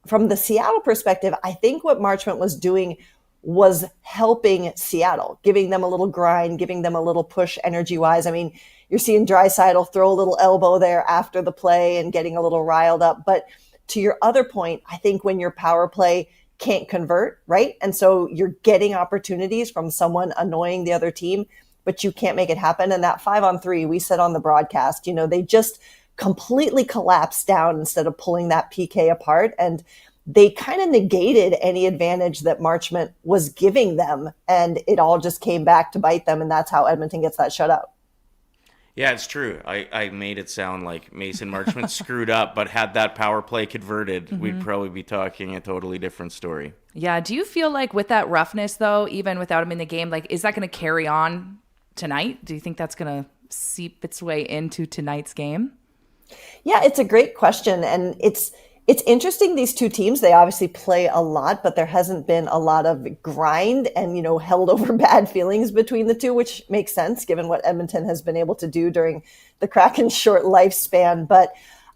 from the Seattle perspective, I think what Marchment was doing was helping Seattle, giving them a little grind, giving them a little push energy-wise. I mean, you're seeing Draisaitl throw a little elbow there after the play and getting a little riled up. But to your other point, I think when your power play can't convert, right? And so you're getting opportunities from someone annoying the other team, but you can't make it happen. And that 5-on-3, we said on the broadcast, they just completely collapsed down instead of pulling that PK apart. And they kind of negated any advantage that Marchment was giving them. And it all just came back to bite them. And that's how Edmonton gets that shutout. Yeah, it's true. I made it sound like Mason Marchment screwed up, but had that power play converted, we'd probably be talking a totally different story. Yeah. Do you feel like with that roughness, though, even without him in the game, like, is that going to carry on tonight? Do you think that's going to seep its way into tonight's game? Yeah, it's a great question. And it's interesting, these two teams, they obviously play a lot, but there hasn't been a lot of grind and, held over bad feelings between the two, which makes sense given what Edmonton has been able to do during the Kraken's short lifespan. But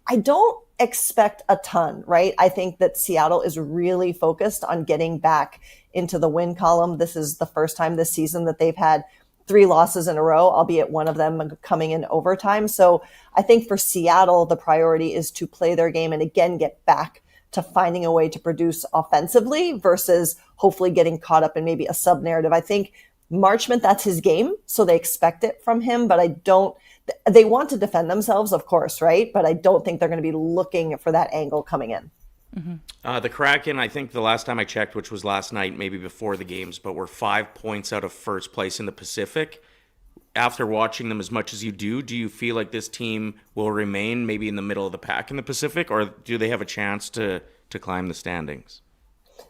I don't expect a ton, right? I think that Seattle is really focused on getting back into the win column. This is the first time this season that they've had 3 losses in a row, albeit one of them coming in overtime. So I think for Seattle, the priority is to play their game and again, get back to finding a way to produce offensively versus hopefully getting caught up in maybe a sub narrative. I think Marchment, that's his game. So they expect it from him, but they want to defend themselves, of course, right? But I don't think they're going to be looking for that angle coming in. The Kraken, I think the last time I checked, which was last night, maybe before the games, but we're 5 points out of first place in the Pacific. After watching them as much as you do you feel like this team will remain maybe in the middle of the pack in the Pacific, or do they have a chance to climb the standings?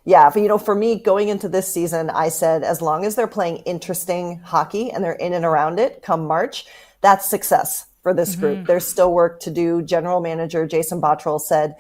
Yeah, but for me, going into this season, I said as long as they're playing interesting hockey and they're in and around it come March, that's success for this group. There's still work to do. General manager Jason Botterill said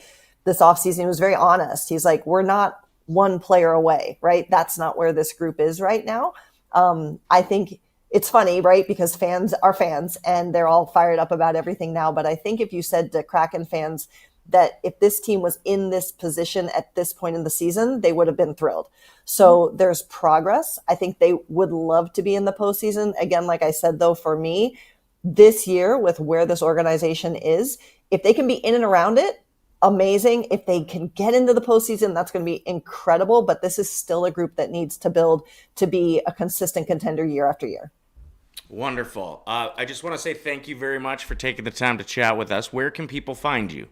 this offseason, he was very honest. He's like, we're not one player away, right? That's not where this group is right now. I think it's funny, right? Because fans are fans and they're all fired up about everything now. But I think if you said to Kraken fans that if this team was in this position at this point in the season, they would have been thrilled. So there's progress. I think they would love to be in the postseason. Again, like I said, though, for me, this year with where this organization is, if they can be in and around it, amazing. If they can get into the postseason, that's going to be incredible. But this is still a group that needs to build to be a consistent contender year after year. Wonderful. I just want to say thank you very much for taking the time to chat with us. Where can people find you?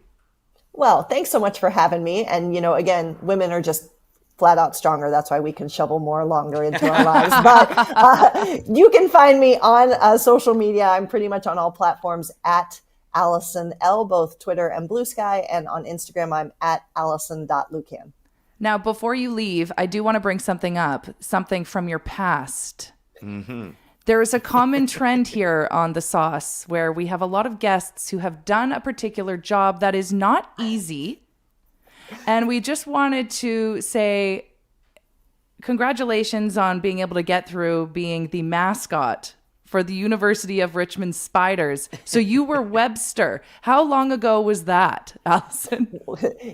Well, thanks so much for having me. And, again, women are just flat out stronger. That's why we can shovel more longer into our lives. But you can find me on social media. I'm pretty much on all platforms at Alison L, both Twitter and Blue Sky. And on Instagram, I'm at Alison.Lukan. Now, before you leave, I do want to bring something up, something from your past. Mm-hmm. There is a common trend here on The Sauce where we have a lot of guests who have done a particular job that is not easy. And we just wanted to say congratulations on being able to get through being the mascot for the University of Richmond Spiders. So you were Webster. How long ago was that, Alison?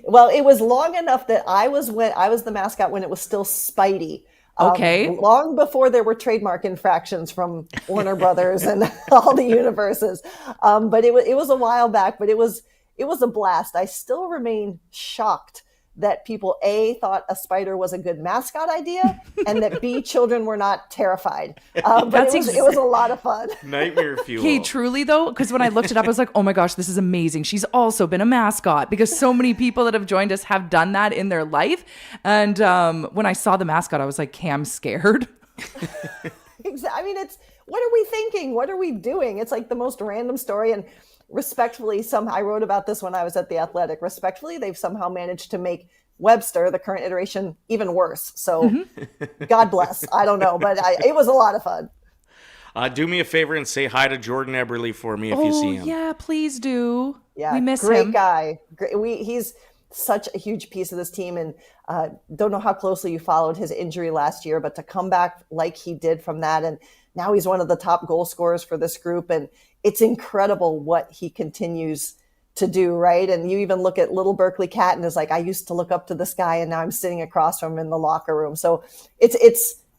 Well, it was long enough that I was the mascot when it was still Spidey. Okay. Long before there were trademark infractions from Warner Brothers and all the universes. But it was a while back, but it was a blast. I still remain shocked that people, A, thought a spider was a good mascot idea, and that B, children were not terrified. But it was a lot of fun. Nightmare fuel. Hey, truly though, because when I looked it up, I was like, oh my gosh, this is amazing. She's also been a mascot, because so many people that have joined us have done that in their life. And when I saw the mascot, I was like, okay, I'm scared. Exactly. I mean, what are we thinking? What are we doing? It's like the most random story. And respectfully, I wrote about this when I was at The Athletic. Respectfully, they've somehow managed to make Webster, the current iteration, even worse. So God bless. I don't know, but it was a lot of fun. Do me a favor and say hi to Jordan Eberle for me if you see him. Yeah, please do. Yeah, we miss great him. Guy. He's such a huge piece of this team, and don't know how closely you followed his injury last year, but to come back like he did from that, and now he's one of the top goal scorers for this group, and it's incredible what he continues to do, right? And you even look at little Berkeley Catton is like, I used to look up to this guy, and now I'm sitting across from him in the locker room. So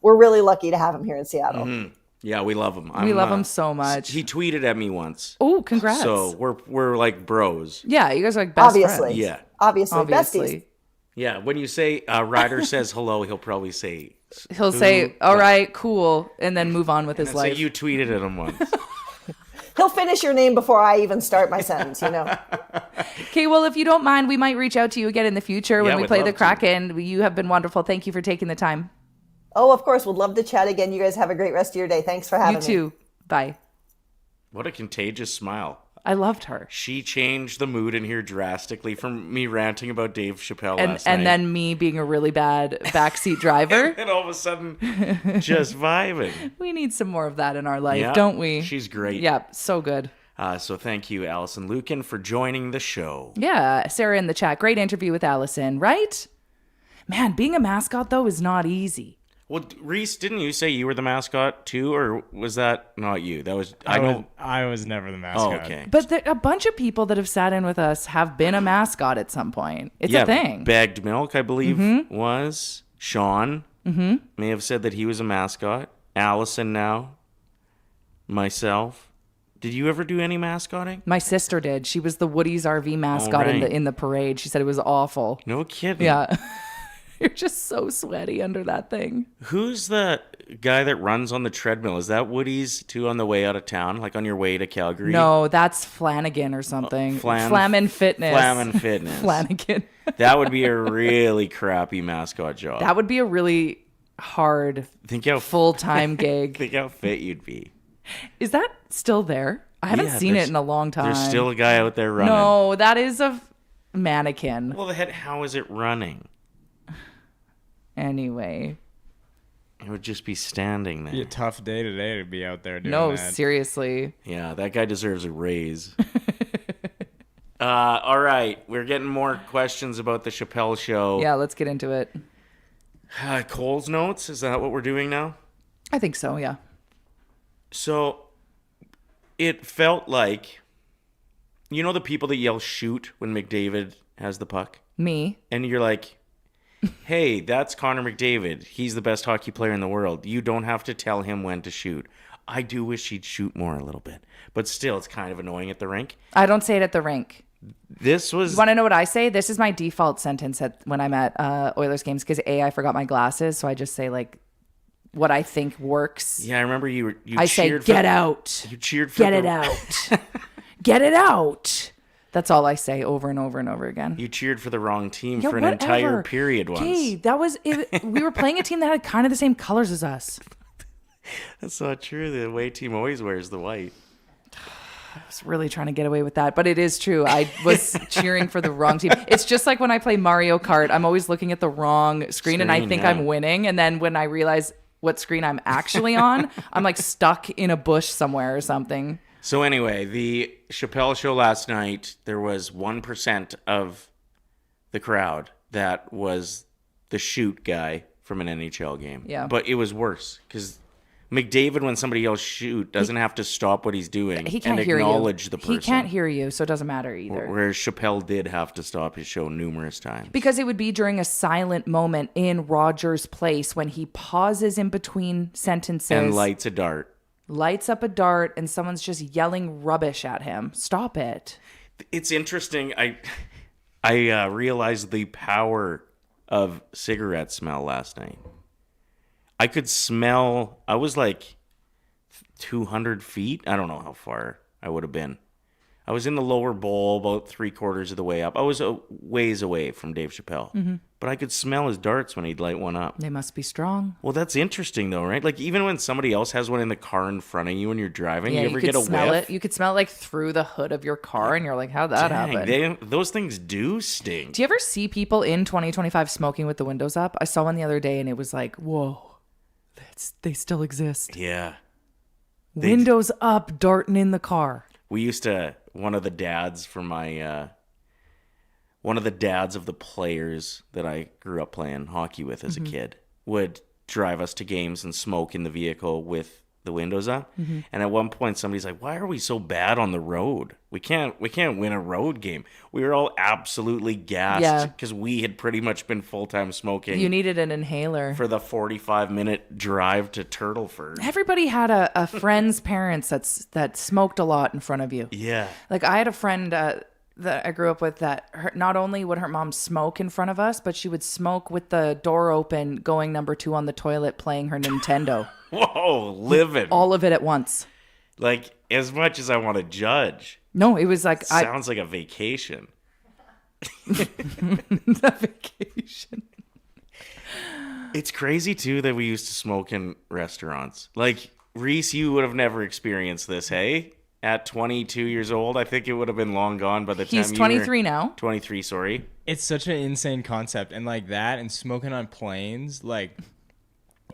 we're really lucky to have him here in Seattle. Mm-hmm. Yeah, we love him. We love him so much. He tweeted at me once. Oh, congrats. So we're like bros. Yeah, you guys are like best Obviously. friends. Yeah. Obviously. Besties. Yeah, when you say Ryder says hello, he'll probably say... He'll say, all right, cool, and then move on with his life. So you tweeted at him once. He'll finish your name before I even start my sentence, Okay, well, if you don't mind, we might reach out to you again in the future when we play the Kraken. You have been wonderful. Thank you for taking the time. Oh, of course. Would love to chat again. You guys have a great rest of your day. Thanks for having me. You too. Bye. What a contagious smile. I loved her. She changed the mood in here drastically from me ranting about Dave Chapelle last night. And then me being a really bad backseat driver. And all of a sudden, just vibing. We need some more of that in our life, don't we? She's great. Yeah, so good. So thank you, Alison Lukan, for joining the show. Yeah, Sarah in the chat. Great interview with Alison, right? Man, being a mascot, though, is not easy. Well, Reese, didn't you say you were the mascot too, or was that not you? That was I was never the mascot. Oh, okay. But a bunch of people that have sat in with us have been a mascot at some point. It's a thing. Bagged Milk, I believe, was. Sean may have said that he was a mascot. Allison now. Myself. Did you ever do any mascotting? My sister did. She was the Woody's RV mascot in the parade. She said it was awful. No kidding. Yeah. You're just so sweaty under that thing. Who's the guy that runs on the treadmill? Is that Woody's too on the way out of town, like on your way to Calgary? No, that's Flanagan or something. Flamin Fitness. Flamin Fitness. Flanagan. That would be a really crappy mascot job. That would be a really hard full-time gig. Think how fit you'd be. Is that still there? I haven't seen it in a long time. There's still a guy out there running. No, that is a mannequin. Well, how is it running? Anyway. It would just be standing there. Be a tough day today to be out there doing that. No, seriously. Yeah, that guy deserves a raise. All right. We're getting more questions about the Chapelle show. Yeah, let's get into it. Cole's notes? Is that what we're doing now? I think so, yeah. So it felt like, you know, the people that yell shoot when McDavid has the puck? Me. And you're like, hey, that's Connor McDavid. He's the best hockey player in the world. You don't have to tell him when to shoot. I do wish he'd shoot more a little bit. But still, it's kind of annoying at the rink. I don't say it at the rink. This was... You want to know what I say? This is my default sentence when I'm at Oilers games because I forgot my glasses. So I just say like what I think works. Yeah, I remember you I say, cheered get out. You cheered for Get it out. Get it out. That's all I say over and over and over again. You cheered for the wrong team Yeah, for an whatever. entire period once. Okay, that was it. We were playing a team that had kind of the same colors as us. That's not true. The away team always wears the white. I was really trying to get away with that, but it is true. I was cheering for the wrong team. It's just like when I play Mario Kart, I'm always looking at the wrong screen and I think I'm winning. And then when I realize what screen I'm actually on, I'm like stuck in a bush somewhere or something. So anyway, the Chapelle show last night, there was 1% of the crowd that was the shoot guy from an NHL game. Yeah. But it was worse because McDavid, when somebody yells shoot, doesn't have to stop what he's doing He can't and hear acknowledge you. the person. He can't hear you, so it doesn't matter either. Whereas Chapelle did have to stop his show numerous times. Because it would be during a silent moment in Roger's place when he pauses in between sentences. And lights a dart. Lights up a dart and someone's just yelling rubbish at him. Stop it. It's interesting. I realized the power of cigarette smell last night. I could smell, I was like 200 feet. I don't know how far I would have been. I was in the lower bowl about 3/4 of the way up. I was a ways away from Dave Chapelle. But I could smell his darts when he'd light one up. They must be strong. Well, that's interesting though, right? Like even when somebody else has one in the car in front of you when you're driving, Yeah, you ever could get a smell whiff? it. You could smell it like through the hood of your car and you're like, how'd that happen? Those things do stink. Do you ever see people in 2025 smoking with the windows up? I saw one the other day and it was like, whoa, they still exist. Yeah. Windows up, darting in the car. We used to, one of the dads from my, one of the dads of the players that I grew up playing hockey with as a kid would drive us to games and smoke in the vehicle with the windows up. And at one point somebody's like, why are we so bad on the road? We can't win a road game. We were all absolutely gassed because we had pretty much been full-time smoking. You needed an inhaler. For the 45-minute drive to Turtleford. Everybody had a friend's parents that smoked a lot in front of you. Yeah. Like I had a friend that I grew up with that not only would her mom smoke in front of us, but she would smoke with the door open, going number 2 on the toilet, playing her Nintendo. Whoa, living. All of it at once. Like, as much as I want to judge. No, it was like... Sounds like a vacation. A vacation. It's crazy, too, that we used to smoke in restaurants. Like, Reese, you would have never experienced this, hey? At 22 years old, I think it would have been long gone by the time He's 23 now. 23, sorry. It's such an insane concept. And like that and smoking on planes, like...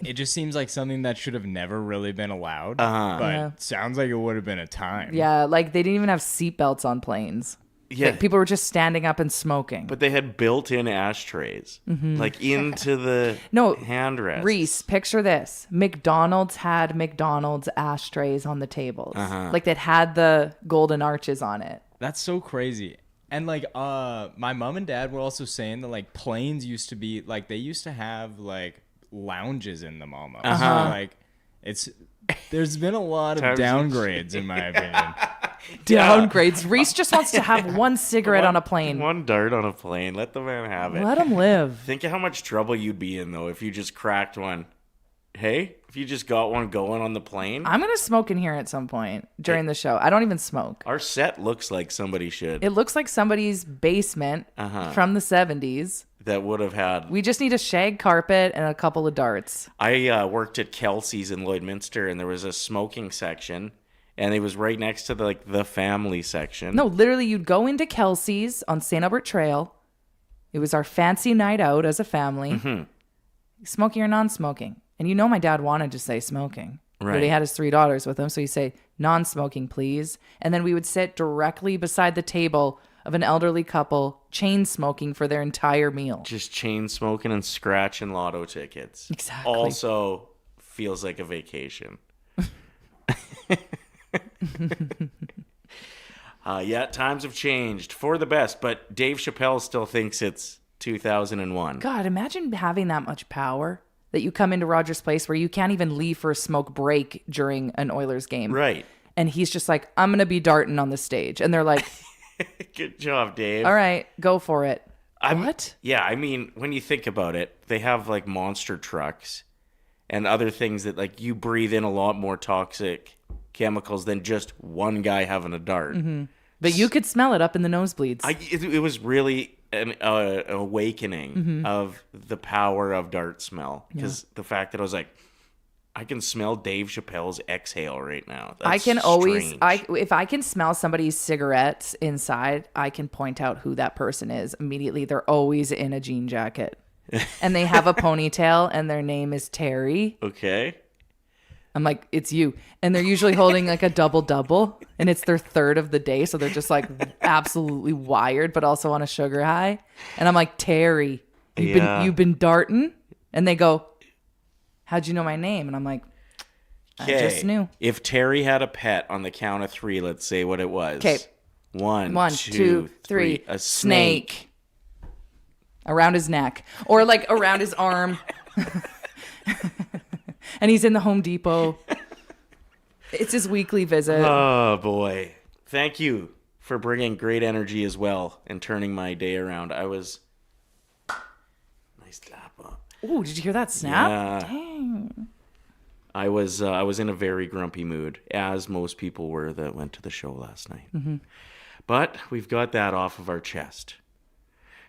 It just seems like something that should have never really been allowed. But sounds like it would have been a time. Yeah, like they didn't even have seatbelts on planes. Yeah. Like, people were just standing up and smoking. But they had built-in ashtrays, like into the handrest. Reese, picture this. McDonald's had McDonald's ashtrays on the tables. Like they'd had the golden arches on it. That's so crazy. And like my mom and dad were also saying that like planes used to be like they used to have like lounges in them almost. Like there's been a lot of downgrades in my opinion. Downgrades. Reese just wants to have one cigarette on a plane. One dart on a plane. Let the man have it. Let him live. Think of how much trouble you'd be in though if you just cracked one. Hey, if you just got one going on the plane. I'm going to smoke in here at some point during the show. I don't even smoke. Our set looks like somebody should. It looks like somebody's basement from the 70s. That would have had. We just need a shag carpet and a couple of darts. I worked at Kelsey's in Lloydminster, and there was a smoking section, and it was right next to the family section. No, literally, you'd go into Kelsey's on St. Albert Trail. It was our fancy night out as a family. Smoking or non-smoking. And you know my dad wanted to say smoking. Right. But he had his 3 daughters with him, so he'd say, non-smoking, please. And then we would sit directly beside the table of an elderly couple chain smoking for their entire meal. Just chain smoking and scratching lotto tickets. Exactly. Also feels like a vacation. Yeah, times have changed for the best, but Dave Chapelle still thinks it's 2001. God, imagine having that much power that you come into Rogers Place where you can't even leave for a smoke break during an Oilers game. Right. And he's just like, I'm going to be darting on the stage. And they're like, good job, Dave. All right, go for it. What? Yeah, I mean, when you think about it, they have like monster trucks and other things that like you breathe in a lot more toxic chemicals than just one guy having a dart. Mm-hmm. But you could smell it up in the nosebleeds. It was really an awakening of the power of dart smell. Because the fact that I was like, I can smell Dave Chappelle's exhale right now. That's I can strange. if I can smell somebody's cigarettes inside, I can point out who that person is immediately. They're always in a jean jacket. And they have a ponytail and their name is Terry. Okay. I'm like, it's you. And they're usually holding like a double and it's their third of the day. So they're just like absolutely wired, but also on a sugar high. And I'm like, Terry, you've been darting? And they go, how'd you know my name? And I'm like, I just knew. If Terry had a pet on the count of 3, let's say what it was. Okay. One, two, three. A snake. Around his neck. Or like around his arm. And he's in the Home Depot. It's his weekly visit. Oh, boy. Thank you for bringing great energy as well and turning my day around. Nice tap up. Ooh, did you hear that snap? Yeah. Dang. I was in a very grumpy mood, as most people were that went to the show last night. Mm-hmm. But we've got that off of our chest.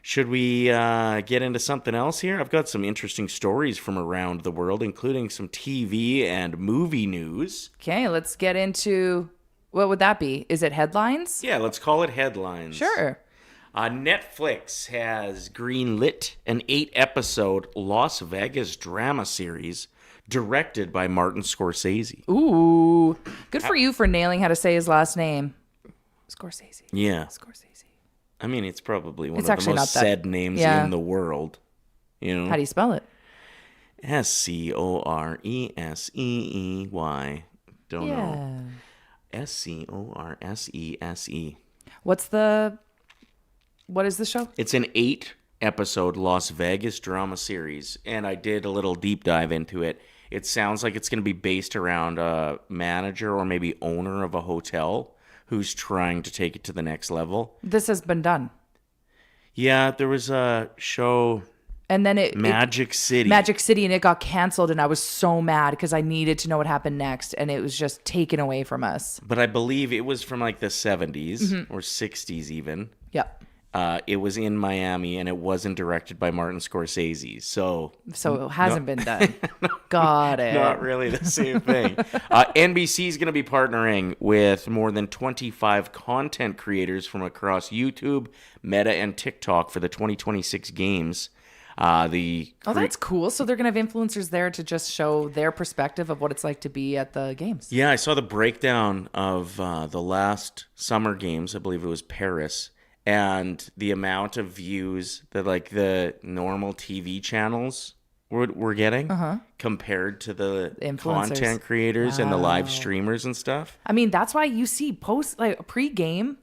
Should we get into something else here? I've got some interesting stories from around the world, including some TV and movie news. Okay, let's get into, what would that be? Is it headlines? Yeah, let's call it headlines. Sure. Netflix has greenlit an 8-episode Las Vegas drama series directed by Martin Scorsese. Ooh, good for you for nailing how to say his last name. Scorsese. Yeah. Scorsese. I mean, it's probably one It's of the actually most not that- said names Yeah. in the world. You know? How do you spell it? Scoresey. Don't know. Scorsese. What is the show? It's an 8-episode Las Vegas drama series, and I did a little deep dive into it. It sounds like it's going to be based around a manager or maybe owner of a hotel who's trying to take it to the next level. This has been done. Yeah, there was a show, And then Magic City, and it got canceled, and I was so mad because I needed to know what happened next, and it was just taken away from us. But I believe it was from like the 70s or 60s even. Yep. It was in Miami, and it wasn't directed by Martin Scorsese. So it hasn't been done. Got it. Not really the same thing. NBC is going to be partnering with more than 25 content creators from across YouTube, Meta, and TikTok for the 2026 games. That's cool. So they're going to have influencers there to just show their perspective of what it's like to be at the games. Yeah, I saw the breakdown of the last summer games. I believe it was Paris. And the amount of views that like the normal TV channels were getting compared to the content creators and the live streamers and stuff. I mean, that's why you see pre-game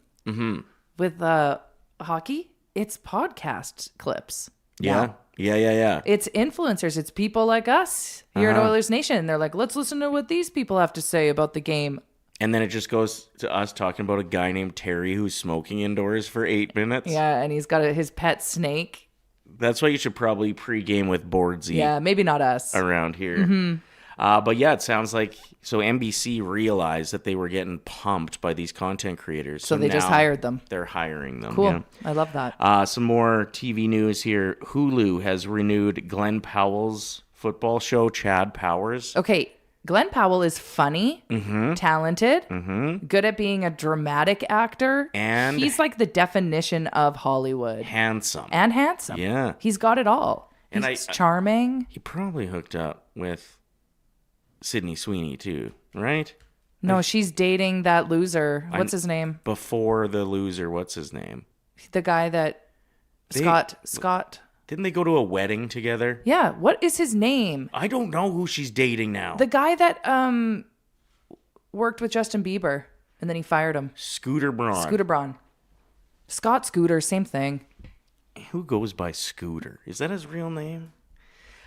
with hockey, it's podcast clips. Yeah. It's influencers. It's people like us here at Oilers Nation. They're like, let's listen to what these people have to say about the game. And then it just goes to us talking about a guy named Terry who's smoking indoors for 8 minutes. Yeah, and he's got his pet snake. That's why you should probably pregame with Boardsy. Yeah, maybe not us. Around here. But yeah, it sounds like, so NBC realized that they were getting pumped by these content creators. So they just hired them. They're hiring them. Cool. Yeah. I love that. Some more TV news here. Hulu has renewed Glenn Powell's football show, Chad Powers. Okay. Glenn Powell is funny, talented, good at being a dramatic actor. And he's like the definition of Hollywood. Handsome. Yeah. He's got it all. And he's charming. He probably hooked up with Sydney Sweeney too, right? No, she's dating that loser. What's his name? Before the loser, what's his name? The guy that... Scott... Didn't they go to a wedding together? Yeah. What is his name? I don't know who she's dating now. The guy that worked with Justin Bieber, and then he fired him. Scooter Braun. Scooter Braun. Scott Scooter, same thing. Who goes by Scooter? Is that his real name?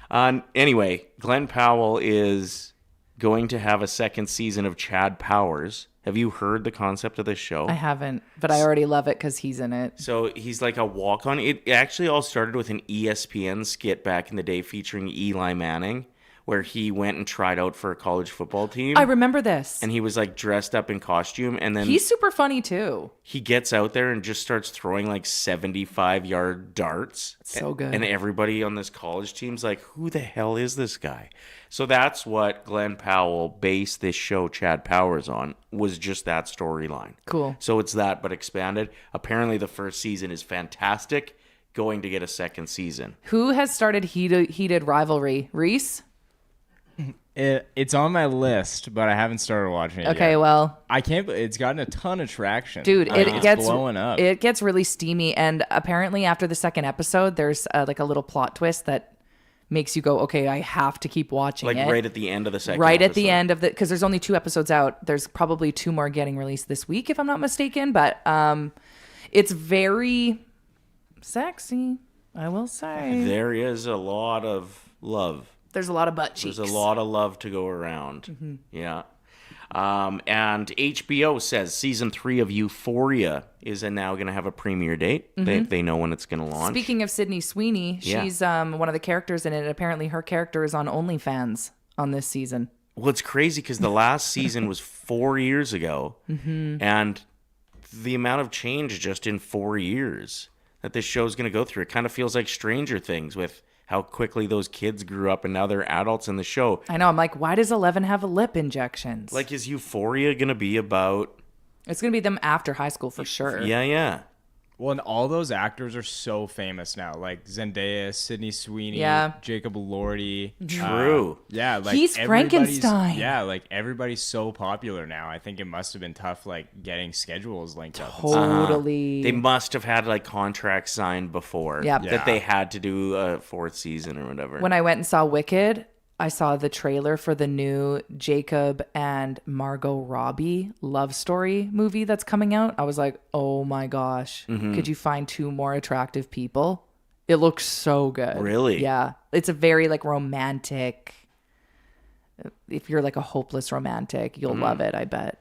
Anyway, Glenn Powell is going to have a second season of Chad Powers. Have you heard the concept of this show? I haven't, but I already love it because he's in it. So he's like a walk-on. It actually all started with an ESPN skit back in the day featuring Eli Manning, where he went and tried out for a college football team. I remember this. And he was like dressed up in costume, and then he's super funny too. he gets out there and just starts throwing like 75-yard darts. So good. And everybody on this college team's like, who the hell is this guy? So that's what Glenn Powell based this show, Chad Powers, on, was just that storyline. Cool. So it's that, but expanded. Apparently the first season is fantastic, going to get a second season. Who has started heated rivalry? Reese? It's on my list, but I haven't started watching it yet. Okay, well, I can't. It's gotten a ton of traction, dude, it's blowing up. It gets really steamy, and apparently after the second episode, there's like a little plot twist that makes you go, okay, I have to keep watching Like it. right at the end of the second Right episode. at the end of because there's only 2 episodes out. There's probably 2 more getting released this week, if I'm not mistaken. But it's very sexy, I will say. There is a lot of love. There's a lot of butt cheeks. There's a lot of love to go around. Mm-hmm. Yeah. And HBO says season 3 of Euphoria is now going to have a premiere date. They know when it's going to launch. Speaking of Sydney Sweeney, Yeah. she's one of the characters in it. And apparently her character is on OnlyFans on this season. Well, it's crazy because the last season was 4 years ago. Mm-hmm. And the amount of change just in 4 years that this show's going to go through, it kind of feels like Stranger Things with how quickly those kids grew up and now they're adults in the show. I know. I'm like, why does 11 have lip injections? Like, is Euphoria going to be about... It's going to be them after high school for sure. Yeah. Well, and all those actors are so famous now, like Zendaya, Sydney Sweeney, Yeah. Jacob Elordi. True. Yeah, like He's everybody's- Frankenstein. Yeah, like everybody's so popular now. I think it must have been tough, like getting schedules linked up. Totally. They must have had like contracts signed before Yep. that they had to do a 4th season or whatever. When I went and saw Wicked, I saw the trailer for the new Jacob and Margot Robbie love story movie that's coming out. I was like, oh my gosh, could you find 2 more attractive people? It looks so good. Really? Yeah. It's a very like romantic. If you're like a hopeless romantic, you'll love it, I bet.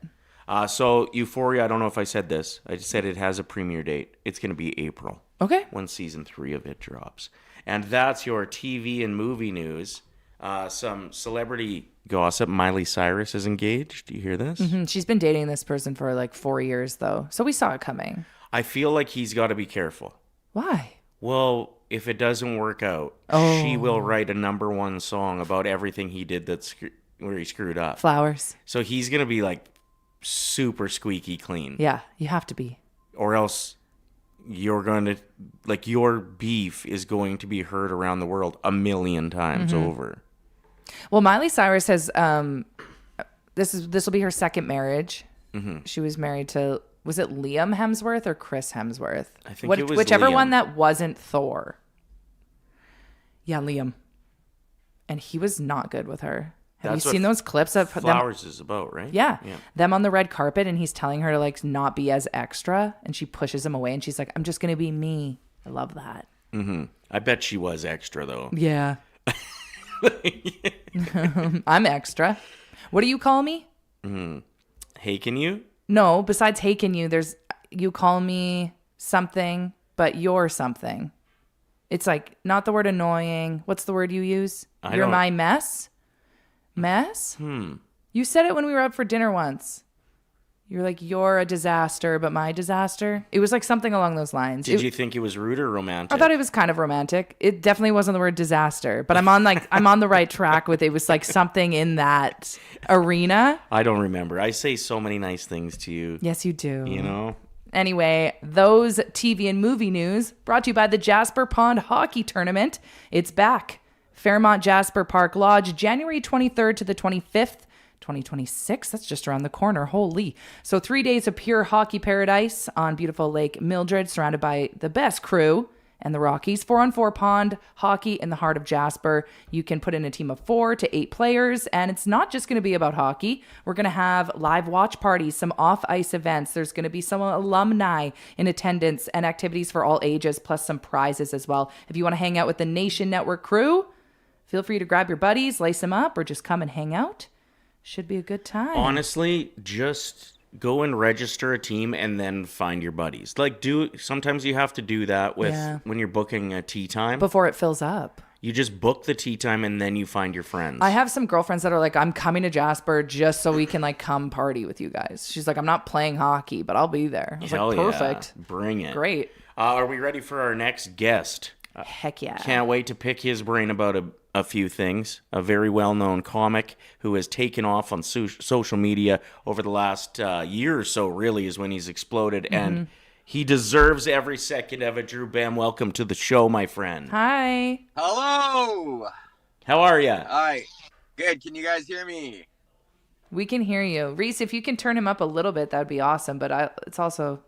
So Euphoria, I don't know if I said this. I just said it has a premiere date. It's going to be April Okay. when season 3 of it drops. And that's your TV and movie news. Some celebrity gossip. Miley Cyrus is engaged. Do you hear this? She's been dating this person for like 4 years though. So we saw it coming. I feel like he's got to be careful. Why? Well, if it doesn't work out, she will write a #1 song about everything he did where he screwed up. Flowers. So he's going to be like super squeaky clean. Yeah, you have to be. Or else you're going to, like, your beef is going to be heard around the world 1,000,000 times over. Well, Miley Cyrus has this will be her second marriage. She was married to, was it Liam Hemsworth or Chris Hemsworth? I think it was whichever Liam. one that wasn't Thor. Yeah, Liam. And he was not good with her. Have That's you what seen those clips of them? Flowers is about, right? Yeah, them on the red carpet, and he's telling her to like not be as extra, and she pushes him away, and she's like, "I'm just gonna be me." I love that. I bet she was extra, though. Yeah. I'm extra. What do you call me? Hey, can you? No, besides hey, can you, you call me something, but you're something. It's like not the word annoying. What's the word you use? You're my mess? Mess? You said it when we were out for dinner once. You're like, you're a disaster, but my disaster. It was like something along those lines. Did you think it was rude or romantic? I thought it was kind of romantic. It definitely wasn't the word disaster, but I'm on the right track with it. It was like something in that arena. I don't remember. I say so many nice things to you. Yes, you do. You know? Anyway, those TV and movie news brought to you by the Jasper Pond Hockey Tournament. It's back. Fairmont Jasper Park Lodge, January 23rd to the 25th. 2026, that's just around the corner. Holy. So 3 days of pure hockey paradise on beautiful Lake Mildred, surrounded by the best crew and the Rockies. 4-on-4 pond hockey in the heart of Jasper. You can put in a team of 4 to 8 players, and it's not just going to be about hockey. We're going to have live watch parties, some off-ice events. There's going to be some alumni in attendance and activities for all ages, plus some prizes as well. If you want to hang out with the Nation Network crew, feel free to grab your buddies, lace them up, or just come and hang out. Should be a good time. Honestly, just go and register a team and then find your buddies. Like, sometimes you have to do that with when you're booking a tea time. Before it fills up. You just book the tea time and then you find your friends. I have some girlfriends that are like, I'm coming to Jasper just so we can like come party with you guys. She's like, I'm not playing hockey, but I'll be there. I was Hell like, perfect. Yeah. Bring it. Great. Are we ready for our next guest? Heck yeah. Can't wait to pick his brain about a few things. A very well-known comic who has taken off on social media over the last year or so, really, is when he's exploded. And he deserves every second of it. Drew Behm, welcome to the show, my friend. Hi. Hello. How are you? Hi. Good. Can you guys hear me? We can hear you. Reese, if you can turn him up a little bit, that would be awesome. But it's also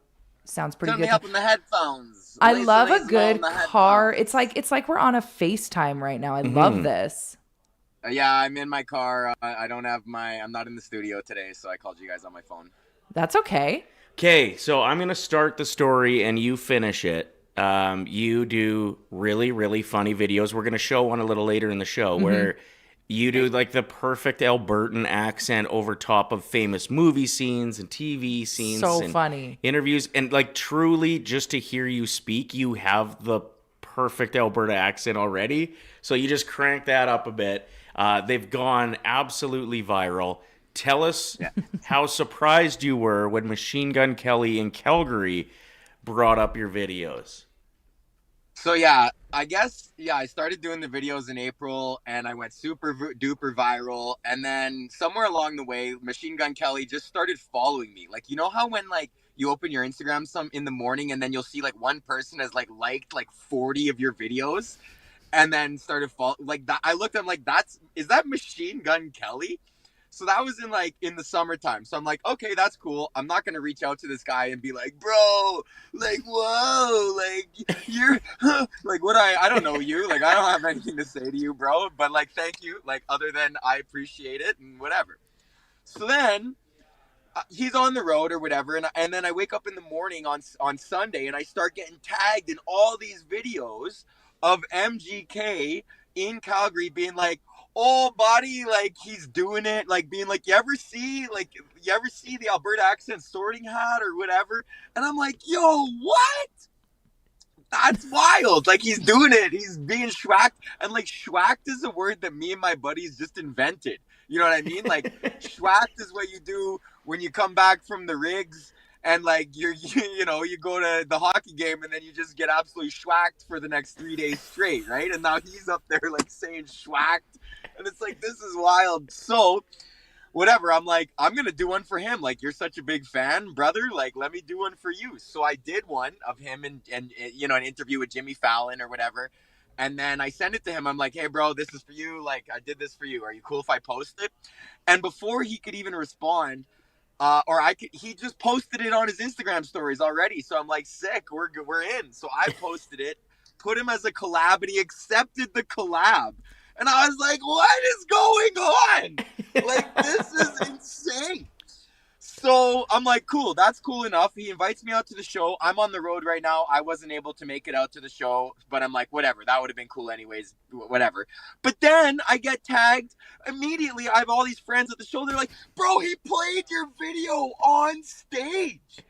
sounds pretty Turn good. me up in the headphones. I love a good car. It's like we're on a FaceTime right now. I love this. Yeah, I'm in my car. I'm not in the studio today, so I called you guys on my phone. That's okay. Okay, so I'm going to start the story and you finish it. You do really, really funny videos. We're going to show one a little later in the show where you do like the perfect Albertan accent over top of famous movie scenes and TV scenes. So and funny. Interviews. And like truly just to hear you speak, you have the perfect Alberta accent already. So you just crank that up a bit. They've gone absolutely viral. Tell us how surprised you were when Machine Gun Kelly in Calgary brought up your videos. So yeah, I guess, I started doing the videos in April and I went super duper viral. And then somewhere along the way, Machine Gun Kelly just started following me. Like, you know how when like you open your Instagram some in the morning and then you'll see like one person has like liked like 40 of your videos and then started like that. I looked at him like, is that Machine Gun Kelly? So that was in the summertime. So I'm like, okay, that's cool. I'm not going to reach out to this guy and be like, bro, like, whoa, like, you're, like, I don't know you. Like, I don't have anything to say to you, bro. But, like, thank you. Like, other than I appreciate it and whatever. So then he's on the road or whatever. And then I wake up in the morning on Sunday and I start getting tagged in all these videos of MGK in Calgary being like, oh, buddy, like, he's doing it, like, being like, you ever see the Alberta accent sorting hat or whatever? And I'm like, yo, what? That's wild. Like, he's doing it. He's being schwacked. And, like, schwacked is a word that me and my buddies just invented. You know what I mean? Like, schwacked is what you do when you come back from the rigs and, like, you go to the hockey game and then you just get absolutely schwacked for the next 3 days straight, right? And now he's up there, like, saying schwacked. And it's like, this is wild. So, whatever. I'm like, I'm going to do one for him. Like, you're such a big fan, brother. Like, let me do one for you. So I did one of him and an interview with Jimmy Fallon or whatever. And then I sent it to him. I'm like, hey, bro, this is for you. Like, I did this for you. Are you cool if I post it? And before he could even respond, he just posted it on his Instagram stories already. So I'm like, sick, we're in. So I posted it, put him as a collab, and he accepted the collab. And I was like, what is going on? Like, this is insane. So I'm like, cool, that's cool enough. He invites me out to the show. I'm on the road right now. I wasn't able to make it out to the show, but I'm like, whatever, that would have been cool anyways, whatever. But then I get tagged immediately. I have all these friends at the show. They're like, bro, he played your video on stage.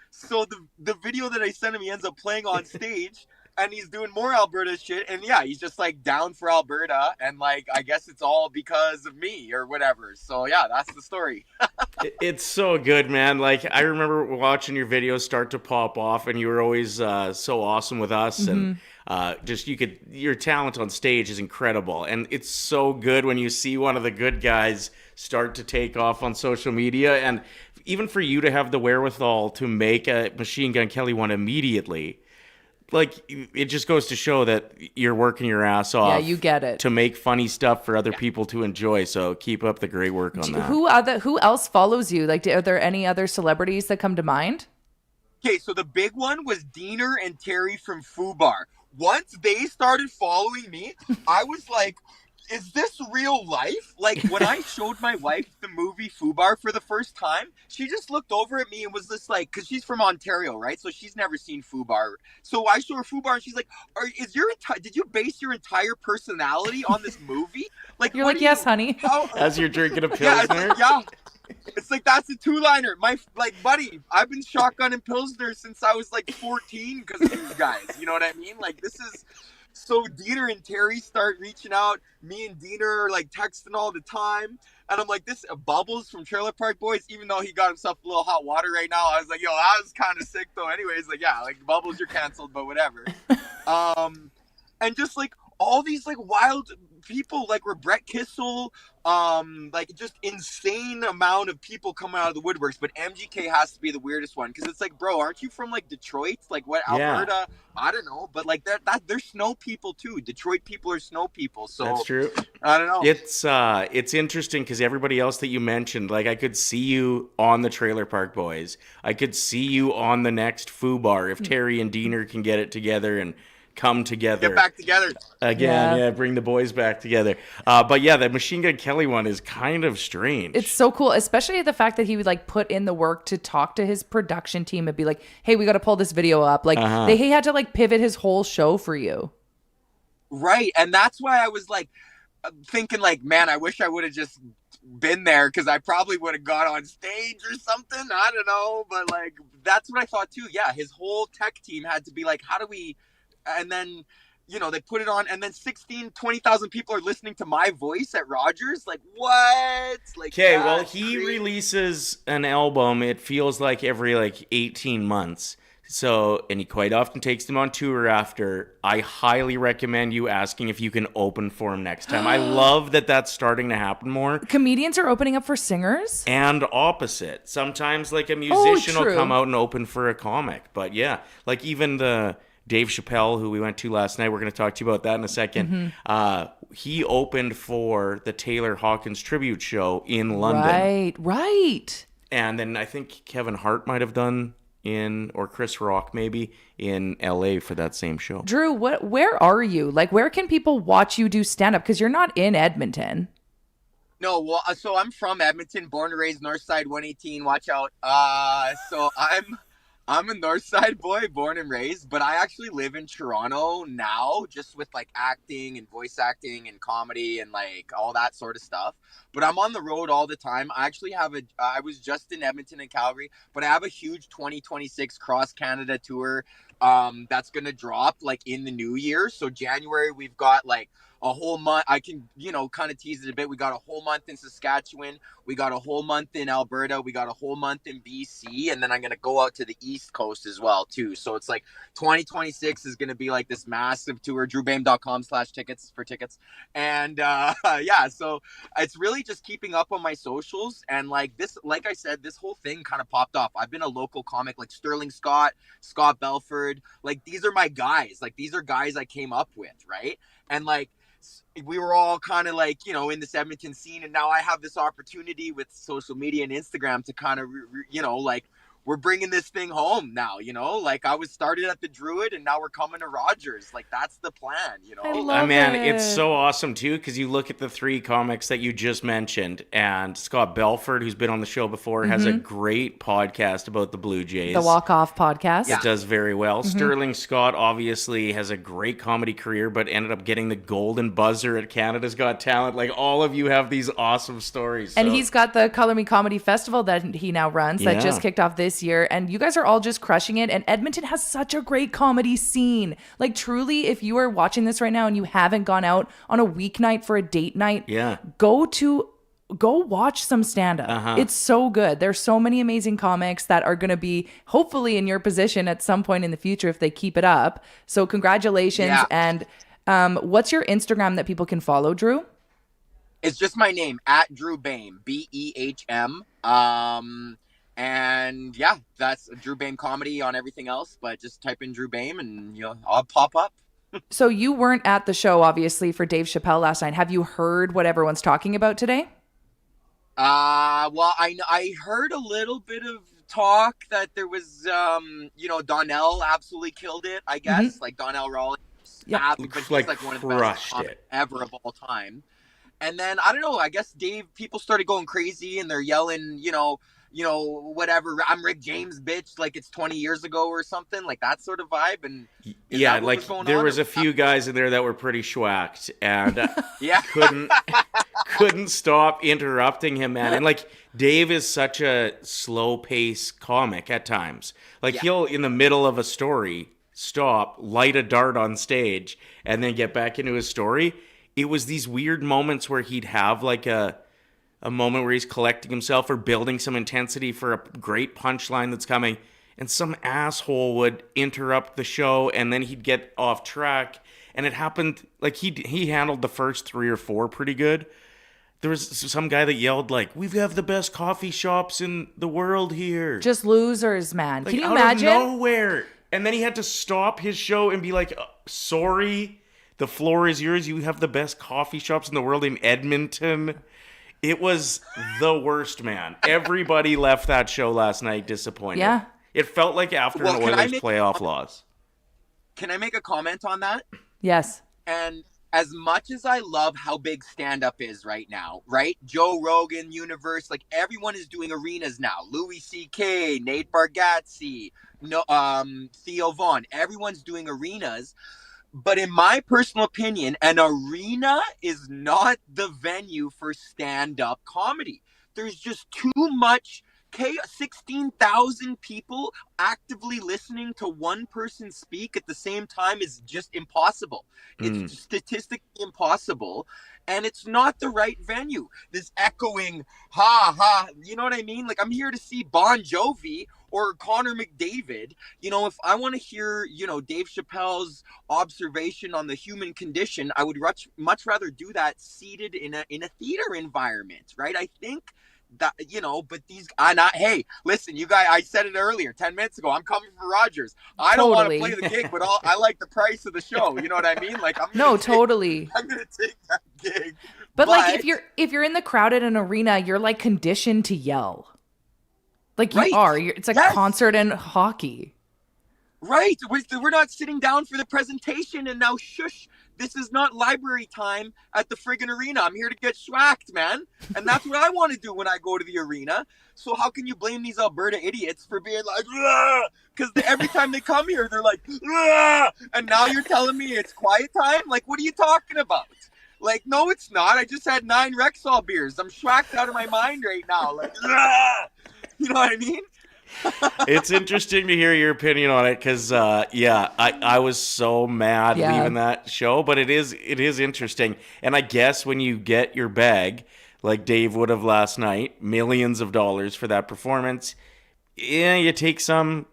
So the video that I sent him, he ends up playing on stage. And he's doing more Alberta shit. And yeah, he's just like down for Alberta. And like, I guess it's all because of me or whatever. So yeah, that's the story. It's so good, man. Like, I remember watching your videos start to pop off and you were always so awesome with us. And your talent on stage is incredible. And it's so good when you see one of the good guys start to take off on social media. And even for you to have the wherewithal to make a Machine Gun Kelly one immediately, like, it just goes to show that you're working your ass off. Yeah, you get it. To make funny stuff for other people to enjoy. So keep up the great work on that. Who else follows you? Like, are there any other celebrities that come to mind? Okay, so the big one was Diener and Terry from Fubar. once they started following me, I was like, is this real life? Like, when I showed my wife the movie Fubar for the first time, she just looked over at me and was just like, because she's from Ontario, right? So she's never seen Fubar. So I show her Fubar and she's like, did you base your entire personality on this movie? Like, you're like, yes, honey. As you're drinking a Pilsner? Yeah. It's like, that's a two-liner. Buddy, I've been shotgunning Pilsner since I was like 14 because of these guys. You know what I mean? Like, this is... So Dieter and Terry start reaching out. Me and Dieter are like texting all the time. And I'm like, this Bubbles from Trailer Park Boys, even though he got himself a little hot water right now, I was like, yo, that was kind of sick though. Anyways, like, yeah, like Bubbles, you're canceled, but whatever. And just like all these like wild people, like Brett Kissel, like just insane amount of people coming out of the woodworks. But MGK has to be the weirdest one because it's like, bro, aren't you from like Detroit? Like what, Alberta? Yeah. I don't know, but like they're snow people too. Detroit people are snow people. So that's true. I don't know. It's interesting because everybody else that you mentioned, like I could see you on the Trailer Park Boys. I could see you on the next Fubar if Terry and Diener can get it together and come together. Get back together. Again, yeah, bring the boys back together. But yeah, the Machine Gun Kelly one is kind of strange. It's so cool, especially the fact that he would like put in the work to talk to his production team and be like, hey, we got to pull this video up. Like he had to like pivot his whole show for you. Right. And that's why I was like thinking like, man, I wish I would have just been there because I probably would have got on stage or something. I don't know. But like, that's what I thought too. Yeah. His whole tech team had to be like, how do we... And then, you know, they put it on and then 20,000 people are listening to my voice at Rogers. Like, what? Like, okay, well, he releases an album, it feels like every like 18 months. So, and he quite often takes them on tour after. I highly recommend you asking if you can open for him next time. I love that that's starting to happen more. Comedians are opening up for singers? And opposite. Sometimes like a musician will come out and open for a comic. But yeah, like even the... Dave Chapelle, who we went to last night, we're going to talk to you about that in a second. He opened for the Taylor Hawkins tribute show in London. Right. And then I think Kevin Hart might have done or Chris Rock maybe, in LA for that same show. Drew, where are you? Like, where can people watch you do stand-up? Because you're not in Edmonton. No, well, so I'm from Edmonton, born and raised Northside 118. Watch out. So I'm a Northside boy, born and raised, but I actually live in Toronto now, just with like acting and voice acting and comedy and like all that sort of stuff. But I'm on the road all the time. I actually have I was just in Edmonton and Calgary, but I have a huge 2026 cross Canada tour that's going to drop like in the new year. So January, we've got like a whole month. I can, kind of tease it a bit. We got a whole month in Saskatchewan. We got a whole month in Alberta. We got a whole month in BC. And then I'm going to go out to the East Coast as well, too. So it's like 2026 is going to be like this massive tour. DrewBehm.com/tickets for tickets. And yeah, so it's really just keeping up on my socials. And like I said, this whole thing kind of popped off. I've been a local comic like Sterling Scott Belford. Like these are my guys. Like these are guys I came up with, right? And like, we were all kind of like, in this Edmonton scene. And now I have this opportunity with social media and Instagram to kind of, like we're bringing this thing home now, like I was started at the Druid and now we're coming to Rogers. Like that's the plan, It's so awesome too. Cause you look at the three comics that you just mentioned and Scott Belford, who's been on the show before, has a great podcast about the Blue Jays. The Walk Off podcast. It does very well. Sterling Scott obviously has a great comedy career, but ended up getting the golden buzzer at Canada's Got Talent. Like all of you have these awesome stories. And he's got the Color Me Comedy Festival that he now runs that just kicked off this year, and you guys are all just crushing it. And Edmonton has such a great comedy scene. Like truly, if you are watching this right now and you haven't gone out on a weeknight for a date night, go watch some stand-up. It's so good. There's so many amazing comics that are going to be hopefully in your position at some point in the future if they keep it up. So congratulations. And what's your Instagram that people can follow, Drew? It's just my name, at Drew Behm, Behm. And yeah, that's Drew Behm Comedy on everything else, but just type in Drew Behm and I'll pop up. So you weren't at the show, obviously, for Dave Chapelle last night. Have you heard what everyone's talking about today? Well, I heard a little bit of talk that there was, Donnell absolutely killed it, I guess. Like Donnell Rawlings Like, but he's like one of the best crushed comics it. ever of all time. And then I don't know. I guess people started going crazy and they're yelling, whatever. I'm Rick James, bitch. Like it's 20 years ago or something, like that sort of vibe. And yeah, like there was a few guys in there that were pretty schwacked and yeah, couldn't stop interrupting him, man. And like Dave is such a slow pace comic at times. Like he'll in the middle of a story stop, light a dart on stage, and then get back into his story. It was these weird moments where he'd have like a moment where he's collecting himself or building some intensity for a great punchline that's coming, and some asshole would interrupt the show, and then he'd get off track. And it happened, like he handled the first 3 or 4 pretty good. There was some guy that yelled like, "We have the best coffee shops in the world here." Just losers, man. Like, Can you out imagine? of nowhere. And then he had to stop his show and be like, "Sorry, the floor is yours. You have the best coffee shops in the world in Edmonton." It was the worst, man. Everybody left that show last night disappointed. Yeah. It felt like after an Oilers playoff loss. Can I make a comment on that? Yes. And as much as I love how big stand-up is right now, right? Joe Rogan, Universe, like everyone is doing arenas now. Louis C.K., Nate Bargatze, Theo Vaughn. Everyone's doing arenas. But in my personal opinion, an arena is not the venue for stand-up comedy. There's just too much chaos. 16,000 people actively listening to one person speak at the same time is just impossible. It's statistically impossible. And it's not the right venue. This echoing, ha, ha, you know what I mean? Like, I'm here to see Bon Jovi or Connor McDavid. If I want to hear, Dave Chappelle's observation on the human condition, I would much rather do that seated in a theater environment, right? I think that, but hey, listen, you guys, I said it earlier, 10 minutes ago, I'm coming for Rogers. I don't want to play the gig, but I like the price of the show. You know what I mean? Like, I'm going to take that gig. But like, if you're in the crowd at an arena, you're like conditioned to yell. Like you are. It's like a concert and hockey. Right. We're not sitting down for the presentation and now shush. This is not library time at the friggin' arena. I'm here to get schwacked, man. And that's what I want to do when I go to the arena. So how can you blame these Alberta idiots for being like, because every time they come here, they're like, and now you're telling me it's quiet time? Like, what are you talking about? Like, no, it's not. I just had 9 Rexall beers. I'm schwacked out of my mind right now. Like, you know what I mean? It's interesting to hear your opinion on it because, I was so mad leaving that show, but it is interesting. And I guess when you get your bag, like Dave would have last night, millions of dollars for that performance, you take some,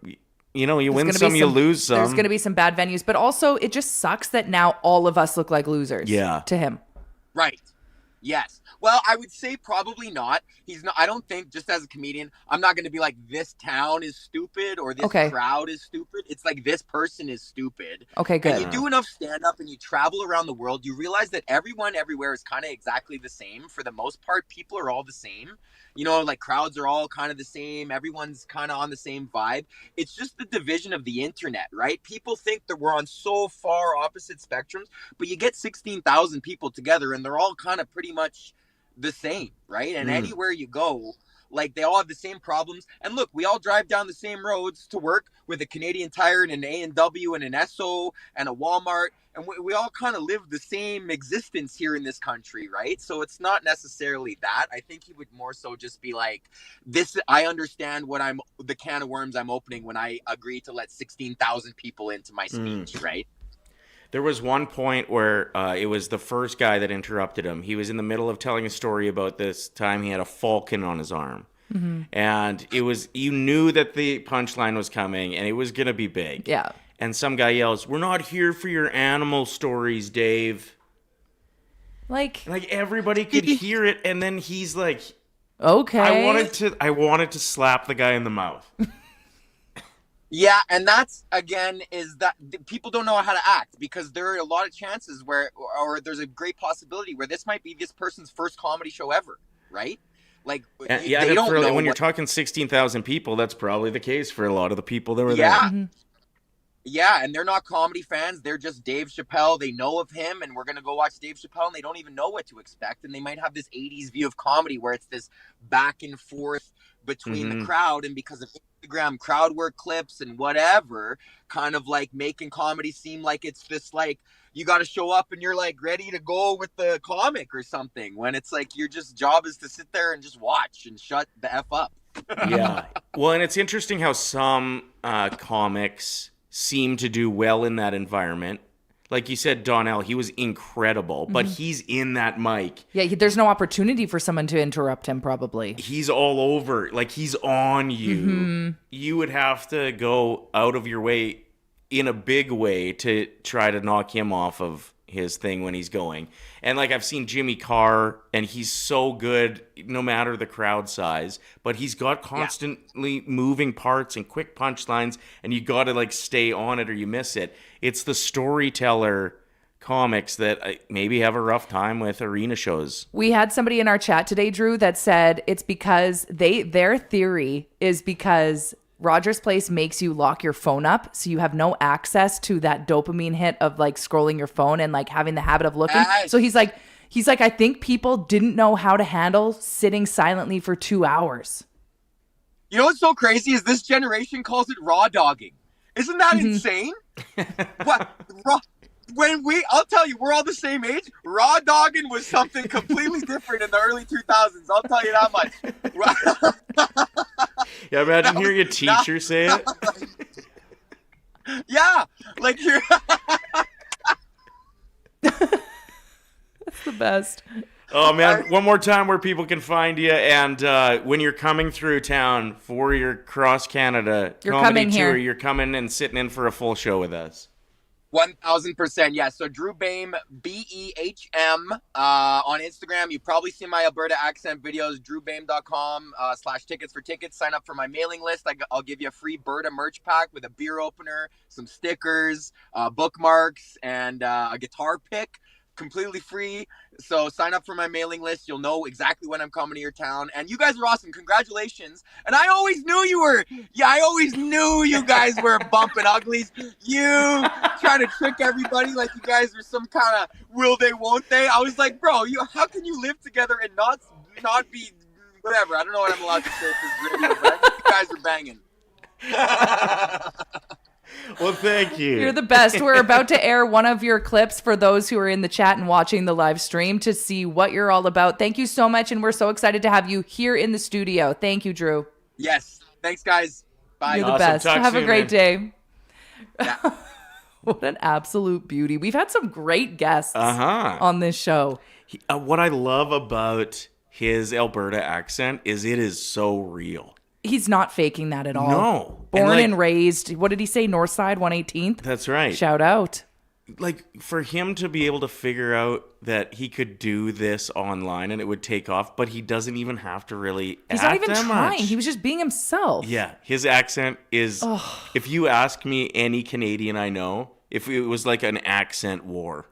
you win some, you lose some. There's going to be some bad venues, but also it just sucks that now all of us look like losers to him. Right. Yes. Well, I would say probably not. He's not. I don't think, just as a comedian, I'm not going to be like, this town is stupid or this crowd is stupid. It's like, this person is stupid. Okay, good. And you do enough stand-up and you travel around the world, you realize that everyone everywhere is kind of exactly the same. For the most part, people are all the same. Like crowds are all kind of the same. Everyone's kind of on the same vibe. It's just the division of the internet, right? People think that we're on so far opposite spectrums, but you get 16,000 people together and they're all kind of pretty much the same, right? And anywhere you go, like, they all have the same problems. And look, we all drive down the same roads to work with a Canadian Tire and an A&W and an Esso and a Walmart. And we all kind of live the same existence here in this country, right? So it's not necessarily that. I think he would more so just be like, I understand the can of worms I'm opening when I agree to let 16,000 people into my speech, right? There was one point where it was the first guy that interrupted him. He was in the middle of telling a story about this time he had a falcon on his arm. Mm-hmm. And you knew that the punchline was coming and it was going to be big. Yeah. And some guy yells, "We're not here for your animal stories, Dave." Like everybody could hear it, and then he's like, "Okay." I wanted to slap the guy in the mouth. Yeah, and that's, again, is that people don't know how to act, because there are a lot of chances or there's a great possibility where this might be this person's first comedy show ever, right? Like, they don't know. When you're talking 16,000 people, that's probably the case for a lot of the people that were there. Yeah. Yeah, and they're not comedy fans. They're just Dave Chapelle. They know of him, and we're going to go watch Dave Chapelle, and they don't even know what to expect. And they might have this 80s view of comedy where it's this back and forth between the crowd, and because of Instagram crowd work clips and whatever, kind of like making comedy seem like it's this like, you got to show up and you're like ready to go with the comic or something, when it's like your just job is to sit there and just watch and shut the F up. Yeah. Well, and it's interesting how some comics seem to do well in that environment. Like you said, Donnell, he was incredible, but he's in that mic. Yeah, there's no opportunity for someone to interrupt him, probably. He's all over. Like, he's on you. You would have to go out of your way in a big way to try to knock him off of his thing when he's going. And like, I've seen Jimmy Carr, and he's so good no matter the crowd size, but he's got constantly moving parts and quick punchlines, and you got to like stay on it or you miss it. It's the storyteller comics that maybe have a rough time with arena shows. We had somebody in our chat today, Drew, that said it's because their theory is because Rogers Place makes you lock your phone up, so you have no access to that dopamine hit of like scrolling your phone and like having the habit of looking. So he's like, I think people didn't know how to handle sitting silently for 2 hours. You know what's so crazy is this generation calls it raw dogging. Isn't that insane? What? I'll tell you, we're all the same age. Raw dogging was something completely different in the early 2000s. I'll tell you that much. Yeah, imagine hearing a teacher say it. Yeah, like you're. That's the best. Oh, man, one more time where people can find you, and when you're coming through town for your Cross Canada comedy tour, you're coming and sitting in for a full show with us. 1000%. Yeah. So Drew Behm, Behm, on Instagram. You've probably seen my Alberta accent videos, drewbehm.com/tickets for tickets. Sign up for my mailing list. I'll give you a free Berta merch pack with a beer opener, some stickers, bookmarks, and a guitar pick. Completely free. So sign up for my mailing list. You'll know exactly when I'm coming to your town. And you guys are awesome. Congratulations. And I always knew I always knew you guys were bumping uglies. You trying to trick everybody like you guys are some kind of will they, won't they? I was like, bro, how can you live together and not be whatever? I don't know what I'm allowed to say for this video, but I think you guys are banging. Well, thank you. You're the best. We're about to air one of your clips for those who are in the chat and watching the live stream to see what you're all about. Thank you so much, and we're so excited to have you here in the studio. Thank you, Drew. Yes. Thanks, guys. Bye. You're the best. Talk have soon, a great day. Yeah. What an absolute beauty. We've had some great guests on this show. What I love about his Alberta accent is it is so real. He's not faking that at all. No. Born and raised, what did he say? Northside, 118th? That's right. Shout out. Like, for him to be able to figure out that he could do this online and it would take off, but he doesn't even have to really He's act not even that trying. much. He was just being himself. Yeah. His accent is, if you ask me any Canadian I know, if it was like an accent war,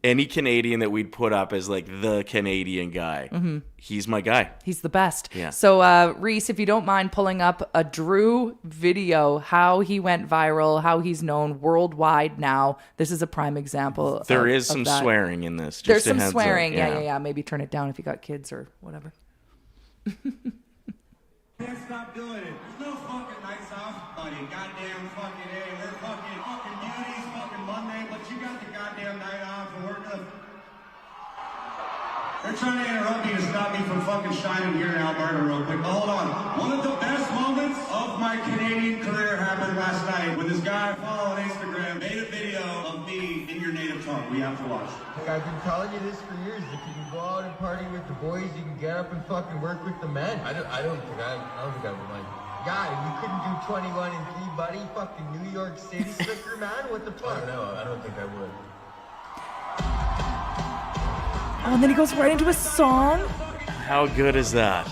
any Canadian that we'd put up as like the Canadian guy, he's my guy. He's the best. Yeah. So, Reese, if you don't mind pulling up a Drew video, how he went viral, how he's known worldwide now. This is a prime example. There is of some that. swearing in this. There's Just a some heads swearing. up. Yeah. Maybe turn it down if you got kids or whatever. Can't stop doing it. There's no fucking nights off, buddy. Goddamn fucking A. We're fucking beauties, fucking Monday, but you got the goddamn night off, and we're gonna. They're trying to interrupt me to stop me from fucking shining here in Alberta real quick. But hold on. One of the best moments of my Canadian career happened last night when this guy I follow on Instagram made a video of me in your native tongue. We have to watch. Like, I've been telling you this for years. If you can go out and party with the boys, you can get up and fucking work with the men. I don't think I would mind. God, you couldn't do 21 and 3, buddy. Fucking New York City slicker, man. What the fuck? I don't know. I don't think I would. Oh, and then he goes right into a song. How good is that?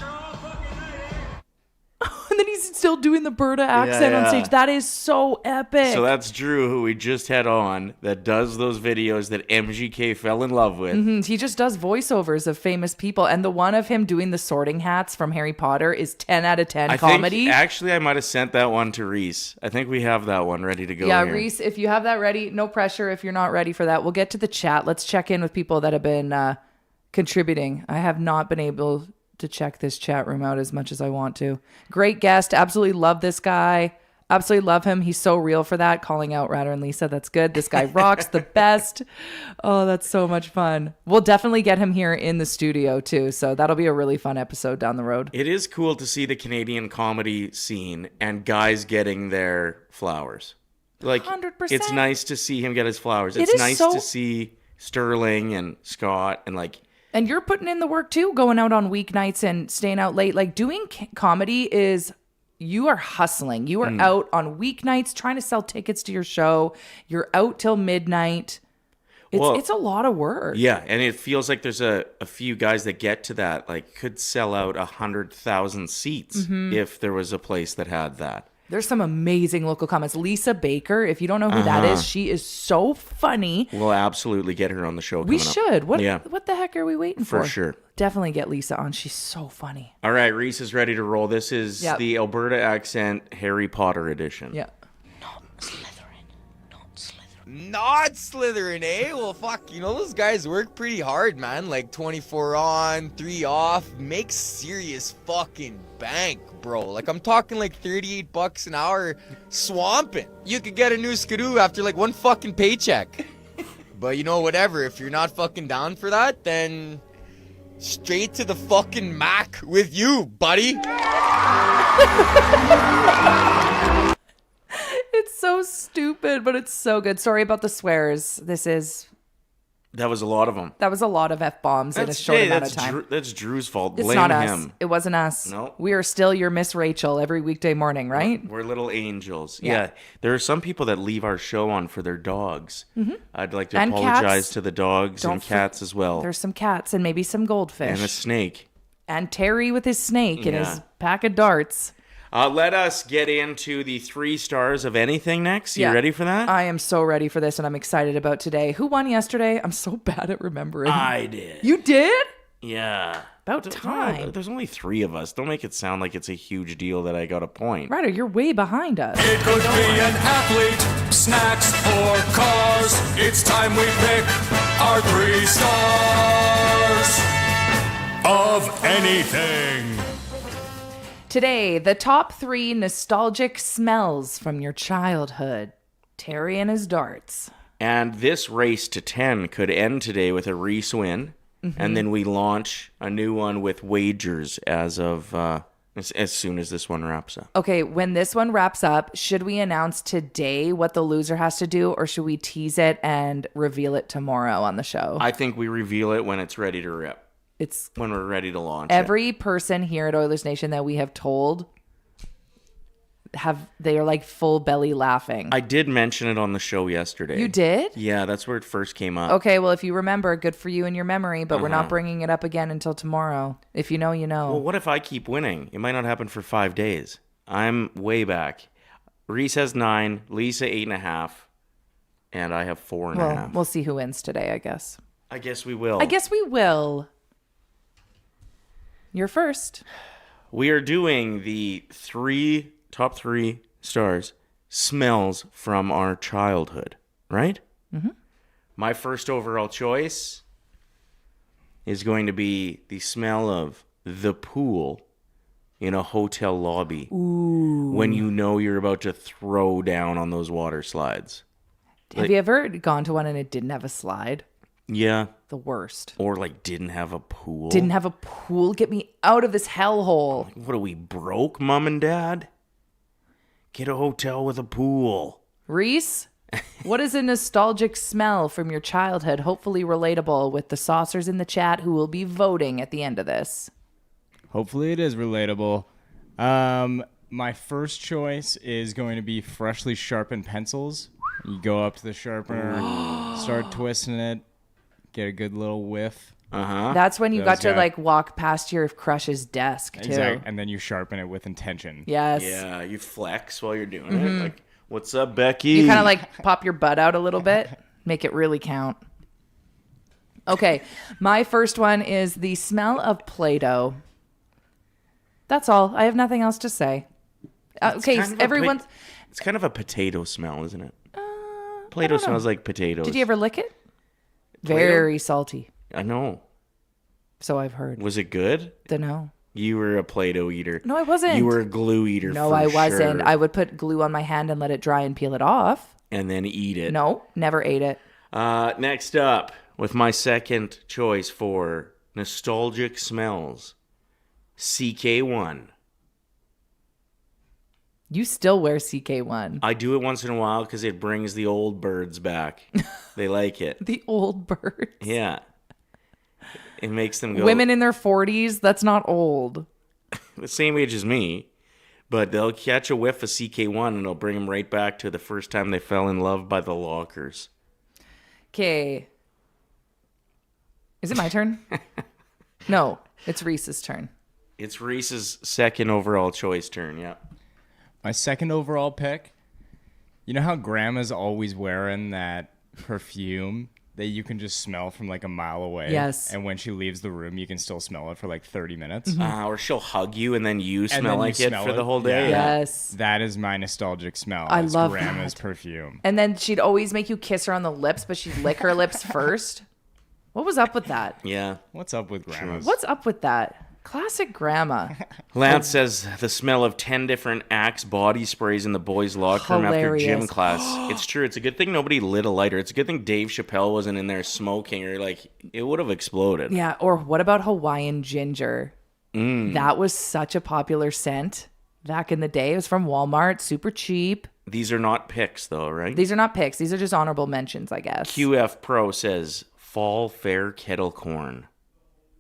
And then he's still doing the Berta accent on stage. That is so epic. So that's Drew, who we just had on, that does those videos that MGK fell in love with. Mm-hmm. He just does voiceovers of famous people. And the one of him doing the sorting hats from Harry Potter is 10 out of 10 comedy. Actually, I might have sent that one to Reese. I think we have that one ready to go. Yeah, here. Reese, if you have that ready, no pressure if you're not ready for that. We'll get to the chat. Let's check in with people that have been contributing. I have not been able to check this chat room out as much as I want to. Great guest. Absolutely love this guy. Absolutely love him. He's so real for that. Calling out Ryder and Lisa. That's good. This guy rocks. The best. Oh, that's so much fun. We'll definitely get him here in the studio too. So that'll be a really fun episode down the road. It is cool to see the Canadian comedy scene and guys getting their flowers. Like, 100%. It's nice to see him get his flowers. It's nice to see Sterling and Scott and like... And you're putting in the work too, going out on weeknights and staying out late. Like doing comedy is, you are hustling. You are out on weeknights trying to sell tickets to your show. You're out till midnight. It's a lot of work. Yeah, and it feels like there's a few guys that get to that, like could sell out 100,000 seats if there was a place that had that. There's some amazing local comments. Lisa Baker, if you don't know who that is, she is so funny. We'll absolutely get her on the show. We should. What the heck are we waiting for? For sure. Definitely get Lisa on. She's so funny. All right, Reese is ready to roll. This is the Alberta accent Harry Potter edition. Yeah. Not Slytherin, eh? Well, fuck, you know, those guys work pretty hard, man. Like 24 on, 3 off, make serious fucking bank, bro. Like, I'm talking like $38 an hour swamping. You could get a new skidoo after like one fucking paycheck. But you know, whatever, if you're not fucking down for that, then straight to the fucking Mac with you, buddy. It's so stupid, but it's so good. Sorry about the swears. That was a lot of them. That was a lot of F-bombs in a short amount of time. That's Drew's fault. It's Blame not us. him. It wasn't us. No. We are still your Miss Rachel every weekday morning, right? We're little angels. Yeah. Yeah. There are some people that leave our show on for their dogs. Mm-hmm. I'd like to And apologize cats. to the dogs and cats as well. There's some cats and maybe some goldfish. And a snake. And Terry with his snake and his pack of darts. Let us get into the 3 stars of anything next. You ready for that? I am so ready for this, and I'm excited about today. Who won yesterday? I'm so bad at remembering. I did. You did? Yeah. About time. There's only 3 of us. Don't make it sound like it's a huge deal that I got a point. Ryder, you're way behind us. It could be an athlete, snacks, or cars. It's time we pick our 3 stars of anything. Today, the top 3 nostalgic smells from your childhood. Terry and his darts. And this race to 10 could end today with a Reese win. Mm-hmm. And then we launch a new one with wagers as of as soon as this one wraps up. Okay, when this one wraps up, should we announce today what the loser has to do, or should we tease it and reveal it tomorrow on the show? I think we reveal it when it's ready to rip. It's when we're ready to launch. Every person here at Oilers Nation that we have told they are like full belly laughing. I did mention it on the show yesterday. You did? Yeah, that's where it first came up. Okay, well, if you remember, good for you and your memory, but we're not bringing it up again until tomorrow. If you know, you know. Well, what if I keep winning? It might not happen for 5 days. I'm way back. Reese has 9, Lisa 8.5, and I have 4.5. Well, we'll see who wins today, I guess. I guess we will. You're first. We are doing the top 3 stars smells from our childhood, right? Mm-hmm. My first overall choice is going to be the smell of the pool in a hotel lobby. Ooh. When you know you're about to throw down on those water slides. Have you ever gone to one and it didn't have a slide? Yeah. The worst. Or like didn't have a pool. Didn't have a pool? Get me out of this hellhole. Like, what are we, broke, Mom and Dad? Get a hotel with a pool. Reese, what is a nostalgic smell from your childhood? Hopefully relatable with the saucers in the chat who will be voting at the end of this. Hopefully it is relatable. My first choice is going to be freshly sharpened pencils. You go up to the sharpener, start twisting it, get a good little whiff. That's when you got Those to guys. like walk past your crush's desk too. Exactly. And then you sharpen it with intention. Yes. Yeah, you flex while you're doing it. Like, what's up, Becky? You kind of like pop your butt out a little bit, make it really count. Okay, my first one is the smell of Play-Doh. That's all. I have nothing else to say. Okay, kind of everyone's. It's kind of a potato smell, isn't it? Play-Doh smells like potatoes. Did you ever lick it? Play-Doh? Very salty. I know. So I've heard. Was it good? Dunno. You were a Play-Doh eater. No, I wasn't. You were a glue eater. No, for I wasn't. sure. I would put glue on my hand and let it dry and peel it off. And then eat it. No, never ate it. Next up, with my second choice for nostalgic smells, CK1. You still wear CK1. I do it once in a while because it brings the old birds back. They like it. The old birds. Yeah. It makes them go. Women in their 40s, that's not old. The same age as me, but they'll catch a whiff of CK1 and it'll bring them right back to the first time they fell in love by the lockers. Okay. Is it my turn? No, it's Reese's turn. It's Reese's second overall choice turn, yeah. My second overall pick, you know how grandma's always wearing that perfume that you can just smell from like a mile away? Yes. And when she leaves the room, you can still smell it for like 30 minutes. Or she'll hug you and then you And smell then you like it smell for the whole day. Yeah. Yes. That is my nostalgic smell. I It's love grandma's that. perfume. And then she'd always make you kiss her on the lips, but she'd lick her lips first. What was up with that? Yeah. What's up with grandmas? What's up with that? Classic grandma. Lance says the smell of 10 different Axe body sprays in the boys' locker room after gym Hilarious. class. It's true. It's a good thing nobody lit a lighter. It's a good thing Dave Chapelle wasn't in there smoking or like it would have exploded. Yeah, or what about Hawaiian ginger? That was such a popular scent back in the day. It was from Walmart, super cheap. These are not picks though, right? These are not picks. These are just honorable mentions, I guess. QF Pro says fall fair kettle corn.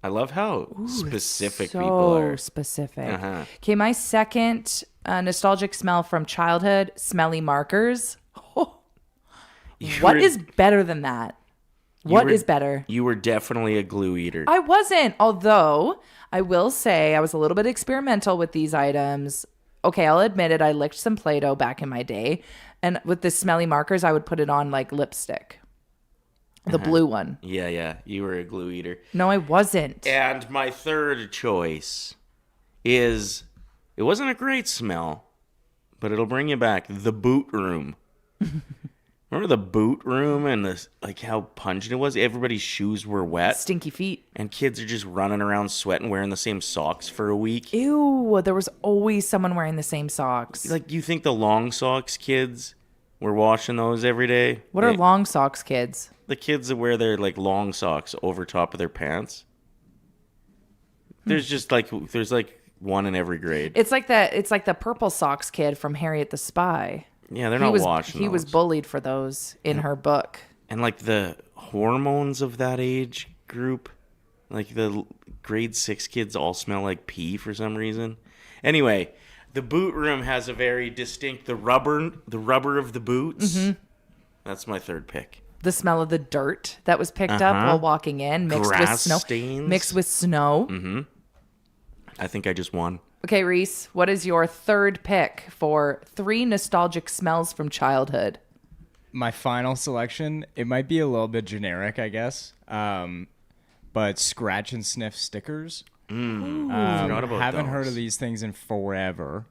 I love how specific so people are. specific. Uh-huh. Okay, my second nostalgic smell from childhood, smelly markers. What is better than that? What is better? You were definitely a glue eater. I wasn't, although I will say I was a little bit experimental with these items. Okay, I'll admit it. I licked some Play-Doh back in my day. And with the smelly markers, I would put it on like lipstick. The blue one. Yeah. You were a glue eater. No, I wasn't. And my third choice is, it wasn't a great smell, but it'll bring you back. The boot room. Remember the boot room and the like how pungent it was? Everybody's shoes were wet. Stinky feet. And kids are just running around sweating, wearing the same socks for a week. Ew, there was always someone wearing the same socks. Like, you think the long socks kids were washing those every day? What are long socks kids? The kids that wear their like long socks over top of their pants. There's like one in every grade. It's like the purple socks kid from Harriet the Spy. Yeah, they're not washing He those. was bullied for those in her book. And like the hormones of that age group, like the grade 6 kids all smell like pee for some reason. Anyway, the boot room has a very distinct, the rubber of the boots. Mm-hmm. That's my third pick. The smell of the dirt that was picked up while walking in, mixed with Grass snow. stains. Mixed with snow. Mm-hmm. I think I just won. Okay, Reese, what is your third pick for 3 nostalgic smells from childhood? My final selection, it might be a little bit generic, I guess, but scratch and sniff stickers. Forgot about Haven't those. heard of these things in forever,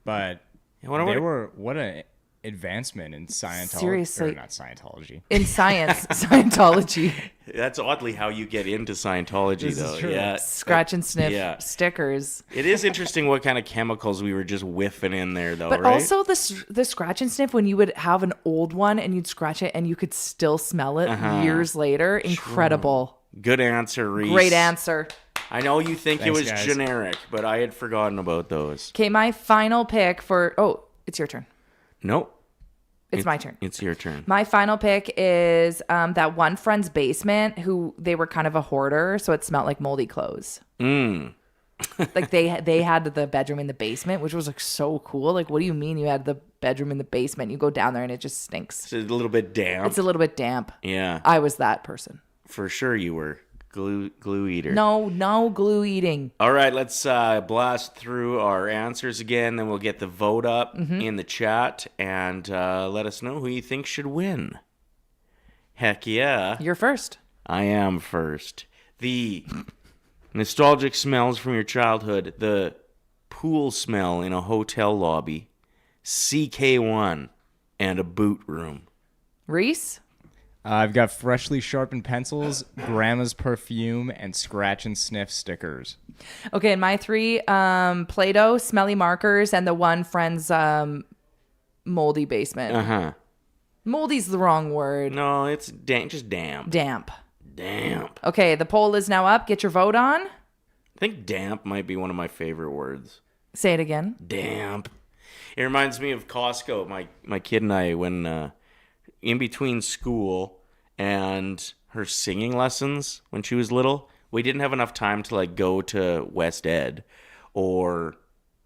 but what an advancement in Scientology. Seriously. Or not Scientology. In science, Scientology. That's oddly how you get into Scientology, This is though. true. Yeah, Scratch and sniff stickers. It is interesting what kind of chemicals we were just whiffing in there, though, But right? also the scratch and sniff when you would have an old one and you'd scratch it and you could still smell it years later. Incredible. Good answer, Reese. Great answer. I know you think Thanks, it was guys. generic, but I had forgotten about those. Okay, my final pick for... Oh, it's your turn. Nope. It's my turn. It's your turn. My final pick is that one friend's basement who they were kind of a hoarder, so it smelled like moldy clothes. Like they had the bedroom in the basement, which was like so cool. Like, what do you mean you had the bedroom in the basement? You go down there and it just stinks. It's a little bit damp. It's a little bit damp. Yeah, I was that person. for sure you were. glue eater. No glue eating. All right, let's blast through our answers again. Then we'll get the vote up in the chat and let us know who you think should win. Heck yeah. You're first. I am first. The nostalgic smells from your childhood. The pool smell in a hotel lobby. CK1 and a boot room. Reese? I've got freshly sharpened pencils, grandma's perfume, and scratch and sniff stickers. Okay, and my 3, Play-Doh, smelly markers, and the one friend's moldy basement. Uh-huh. Moldy's the wrong word. No, it's just damp. Damp. Damp. Okay, the poll is now up. Get your vote on. I think damp might be one of my favorite words. Say it again. Damp. It reminds me of Costco. My kid and I, when in between school and her singing lessons when she was little, we didn't have enough time to like go to West Ed or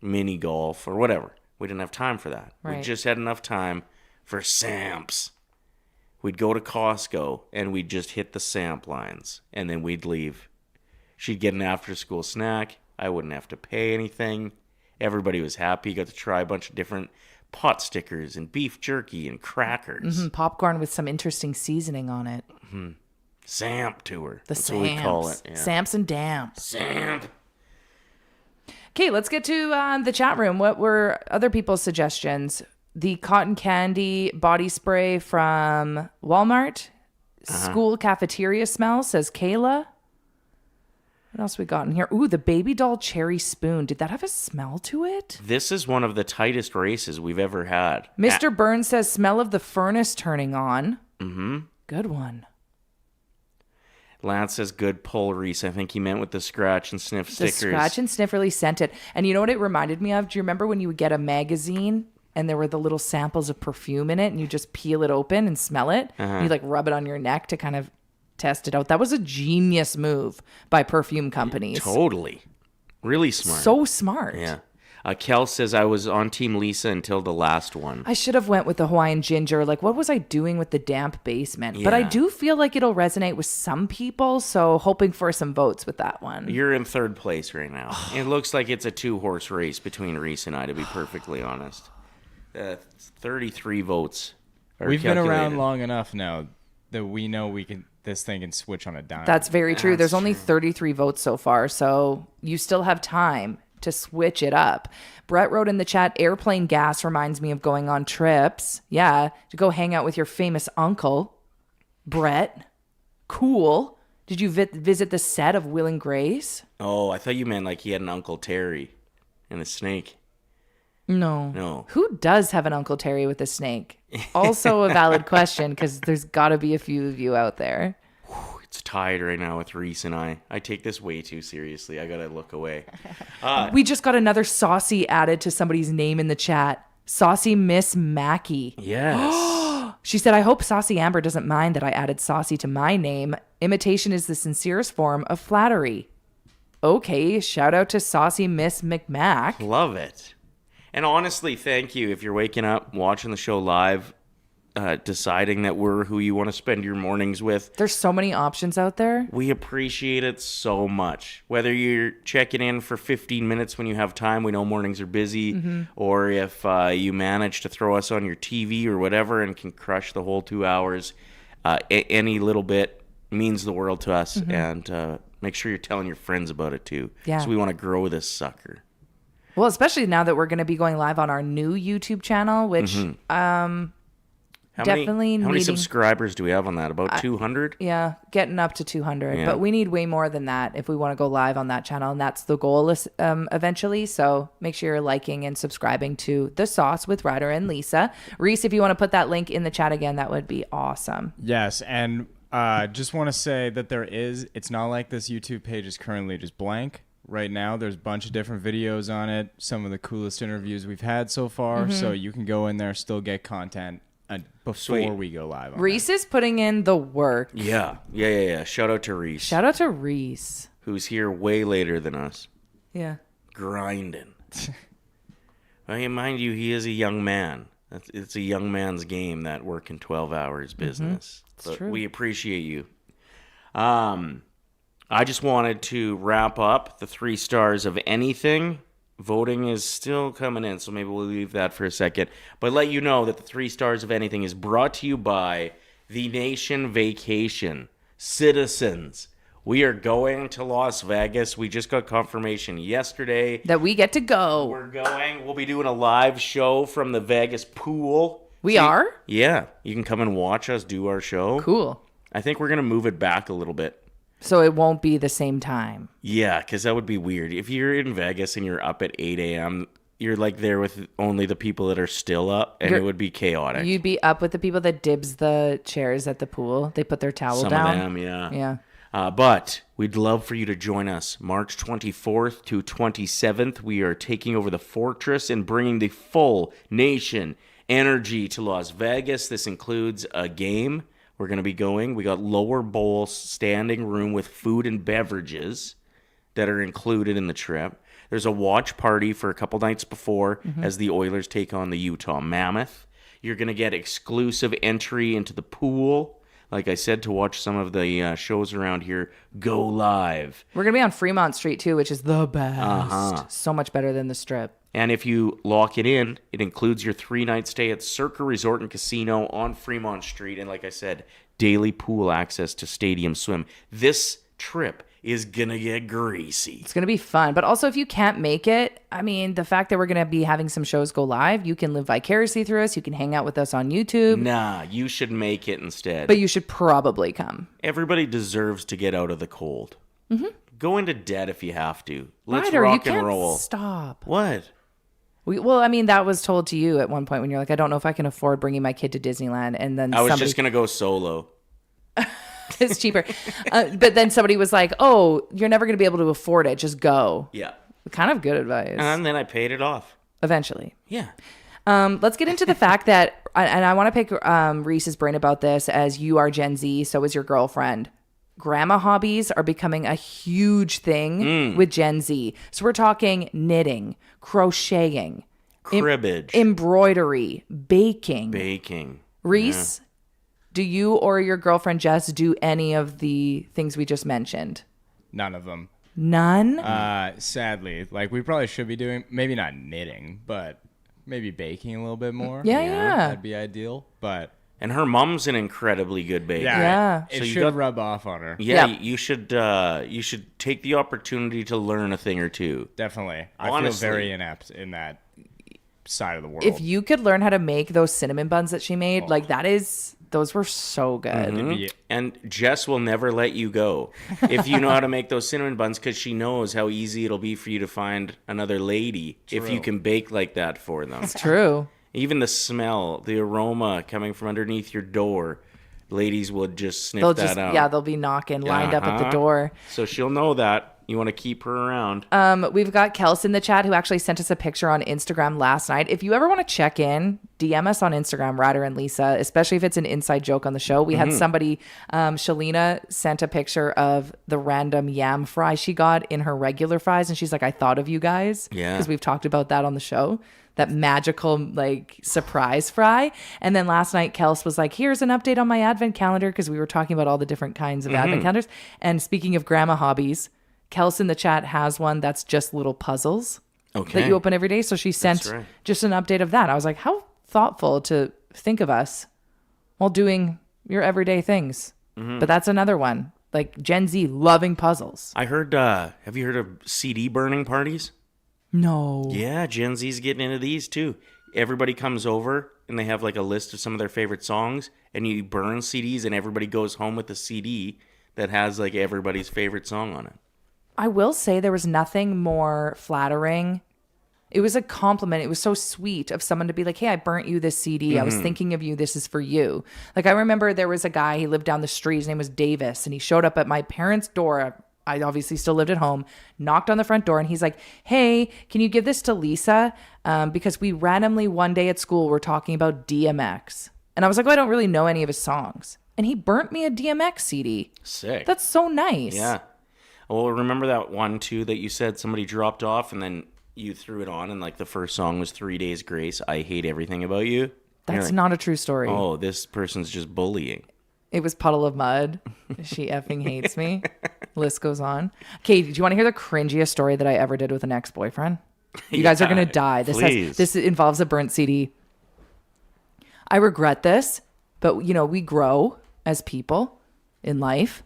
mini golf or whatever. We didn't have time for that. Right. We just had enough time for Samps. We'd go to Costco and we'd just hit the Samp lines and then we'd leave. She'd get an after school snack. I wouldn't have to pay anything. Everybody was happy. Got to try a bunch of different pot stickers and beef jerky and crackers. Popcorn with some interesting seasoning on it. Samp tour. That's what we call it. Yeah. Samps and damp. Samp. Okay, let's get to the chat room. What were other people's suggestions? The cotton candy body spray from Walmart. School cafeteria smell, says Kayla. What else we got in here? Ooh, the baby doll cherry spoon. Did that have a smell to it? This is one of the tightest races we've ever had. Mr. Burns says smell of the furnace turning on. Mm-hmm. Good one. Lance says good pull, Reese. I think he meant with the scratch and sniff stickers. The scratch and sniff really sent it. And you know what it reminded me of? Do you remember when you would get a magazine and there were the little samples of perfume in it and you just peel it open and smell it? And you like rub it on your neck to kind of test it out. That was a genius move by perfume companies. Totally. Really smart. So smart. Yeah. Kel says I was on Team Lisa until the last one. I should have went with the Hawaiian ginger. Like, what was I doing with the damp basement? Yeah. But I do feel like it'll resonate with some people, so hoping for some votes with that one. You're in third place right now. It looks like it's a 2-horse race between Reese and I, to be perfectly honest. 33 votes are We've been calculated. around long enough now that we know this thing can switch on a dime. That's very true. There's only 33 votes so far, so you still have time to switch it up. Brett wrote in the chat, airplane gas reminds me of going on trips. Yeah, to go hang out with your famous uncle. Brett, cool. Did you visit the set of Will and Grace? Oh, I thought you meant like he had an Uncle Terry and a snake. No. Who does have an Uncle Terry with a snake? Also a valid question, because there's got to be a few of you out there. It's tied right now with Reese and I. I take this way too seriously. I gotta look away. We just got another saucy added to somebody's name in the chat. Saucy Miss Mackie. Yes. She said, I hope Saucy Amber doesn't mind that I added saucy to my name. Imitation is the sincerest form of flattery. Okay, shout out to Saucy Miss McMack. Love it. And honestly, thank you if you're waking up, watching the show live, deciding that we're who you want to spend your mornings with. There's so many options out there. We appreciate it so much. Whether you're checking in for 15 minutes when you have time, we know mornings are busy, or if you manage to throw us on your TV or whatever and can crush the whole 2 hours, any little bit means the world to us. And make sure you're telling your friends about it too. Yeah. So we want to grow this sucker. Well, especially now that we're going to be going live on our new YouTube channel, which How many subscribers do we have on that? About 200? Yeah, getting up to 200. Yeah. But we need way more than that if we want to go live on that channel. And that's the goal eventually. So make sure you're liking and subscribing to The Sauce with Ryder and Lisa. Reese, if you want to put that link in the chat again, that would be awesome. Yes, and just want to say that it's not like this YouTube page is currently just blank. Right now, there's a bunch of different videos on it. Some of the coolest interviews we've had so far. So you can go in there, still get content before we go live on Reese is putting in the work. Yeah. Shout out to Reese. Shout out to Reese. Who's here way later than us. Yeah. Grinding. Well, mind you, he is a young man. It's a young man's game, that working 12 hours business. It's true. We appreciate you. I just wanted to wrap up the 3 stars of anything. Voting is still coming in, so maybe we'll leave that for a second. But let you know that the 3 stars of anything is brought to you by The Nation Vacation. Citizens, we are going to Las Vegas. We just got confirmation yesterday that we get to go. We're going. We'll be doing a live show from the Vegas pool. We are? Yeah. You can come and watch us do our show. Cool. I think we're going to move it back a little bit. So it won't be the same time. Yeah, because that would be weird. If you're in Vegas and you're up at 8 a.m., you're like there with only the people that are still up, and it would be chaotic. You'd be up with the people that dibs the chairs at the pool. They put their towel down. Some of them, yeah. Yeah. But we'd love for you to join us March 24th to 27th. We are taking over the Fortress and bringing the full nation energy to Las Vegas. This includes a game. We're going to be going. We got lower bowl standing room with food and beverages that are included in the trip. There's a watch party for a couple nights before as the Oilers take on the Utah Mammoth. You're going to get exclusive entry into the pool. Like I said, to watch some of the shows around here go live. We're going to be on Fremont Street, too, which is the best. So much better than the Strip. And if you lock it in, it includes your 3-night stay at Circa Resort and Casino on Fremont Street. And like I said, daily pool access to Stadium Swim. This trip is going to get greasy. It's going to be fun. But also, if you can't make it, I mean, the fact that we're going to be having some shows go live, you can live vicariously through us. You can hang out with us on YouTube. Nah, you should make it instead. But you should probably come. Everybody deserves to get out of the cold. Go into debt if you have to. Let's Ryder, rock you and can't roll. Stop. What? Well, I mean, that was told to you at one point when you're like, I don't know if I can afford bringing my kid to Disneyland. And then I was just going to go solo. It's cheaper. But then somebody was like, oh, you're never going to be able to afford it. Just go. Yeah. Kind of good advice. And then I paid it off. Eventually. Yeah. Let's get into the fact that, and I want to pick Reese's brain about this, as you are Gen Z, so is your girlfriend. Grandma hobbies are becoming a huge thing with Gen Z. So we're talking knitting, crocheting, cribbage, embroidery, baking. Reese, do you or your girlfriend Jess do any of the things we just mentioned? None of them. None? Sadly. Like, we probably should be doing, maybe not knitting, but maybe baking a little bit more. Yeah. That'd be ideal. And her mom's an incredibly good baker. Yeah. It should rub off on her. Yeah, you should take the opportunity to learn a thing or two. Definitely. Honestly. I feel very inept in that side of the world. If you could learn how to make those cinnamon buns that she made, like those were so good. And Jess will never let you go if you know how to make those cinnamon buns, because she knows how easy it'll be for you to find another lady if you can bake like that for them. It's true. Even the smell, the aroma coming from underneath your door, ladies would just sniff that out. Yeah, they'll be knocking, lined up at the door. So she'll know that. You want to keep her around. We've got Kels in the chat who actually sent us a picture on Instagram last night. If you ever want to check in, DM us on Instagram, Ryder and Lisa, especially if it's an inside joke on the show. We had somebody, Shalina, sent a picture of the random yam fry she got in her regular fries. And she's like, I thought of you guys. Yeah. Because we've talked about that on the show. That magical, like, surprise fry. And then last night, Kels was like, here's an update on my advent calendar, because we were talking about all the different kinds of advent calendars. And speaking of grandma hobbies, Kels in the chat has one that's just little puzzles that you open every day. So she sent just an update of that. I was like, how thoughtful to think of us while doing your everyday things. But that's another one. Like Gen Z loving puzzles. I heard, have you heard of CD burning parties? No. Yeah, Gen Z's getting into these too. Everybody comes over and they have like a list of some of their favorite songs, and you burn CDs and everybody goes home with a CD that has like everybody's favorite song on it. I will say there was nothing more flattering. It was a compliment. It was so sweet of someone to be like, hey, I burnt you this CD. I was thinking of you. This is for you. Like, I remember there was a guy, he lived down the street. His name was Davis. And he showed up at my parents' door. I obviously still lived at home, knocked on the front door. And he's like, hey, can you give this to Lisa? Because we randomly one day at school were talking about DMX. And I was like, well, I don't really know any of his songs. And he burnt me a DMX CD. Sick. That's so nice. Yeah. Well, remember that one, too, that you said somebody dropped off and then you threw it on and, like, the first song was 3 Days Grace, I Hate Everything About You? That's not a true story. Oh, this person's just bullying. It was Puddle of Mud. She effing hates me. List goes on. Okay, do you want to hear the cringiest story that I ever did with an ex-boyfriend? You guys are going to die. This involves a burnt CD. I regret this, but we grow as people in life.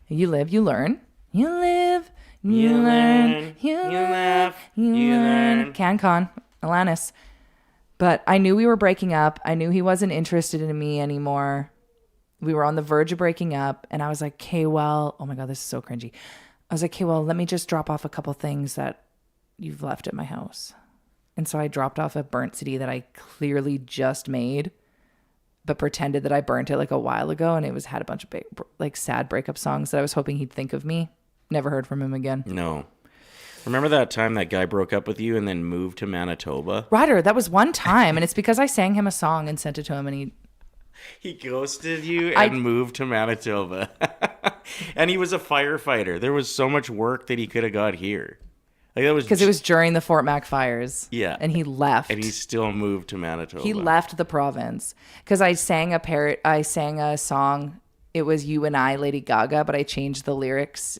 You live, you learn. You live, you learn. You laugh, you learn. Con, Alanis. But I knew we were breaking up. I knew he wasn't interested in me anymore. We were on the verge of breaking up. And I was like, okay, well, oh my God, this is so cringy. I was like, okay, well, let me just drop off a couple things that you've left at my house. And so I dropped off a burnt CD that I clearly just made, but pretended that I burnt it like a while ago. And it had a bunch of sad breakup songs that I was hoping he'd think of me. Never heard from him again. No. Remember that time that guy broke up with you and then moved to Manitoba? Ryder, that was one time. And it's because I sang him a song and sent it to him and he ghosted you and moved to Manitoba. And he was a firefighter. There was so much work that he could have got here. Like that was because it was during the Fort Mac fires. Yeah. And he left. And he still moved to Manitoba. He left the province. Because I sang a song. It was You and I, Lady Gaga, but I changed the lyrics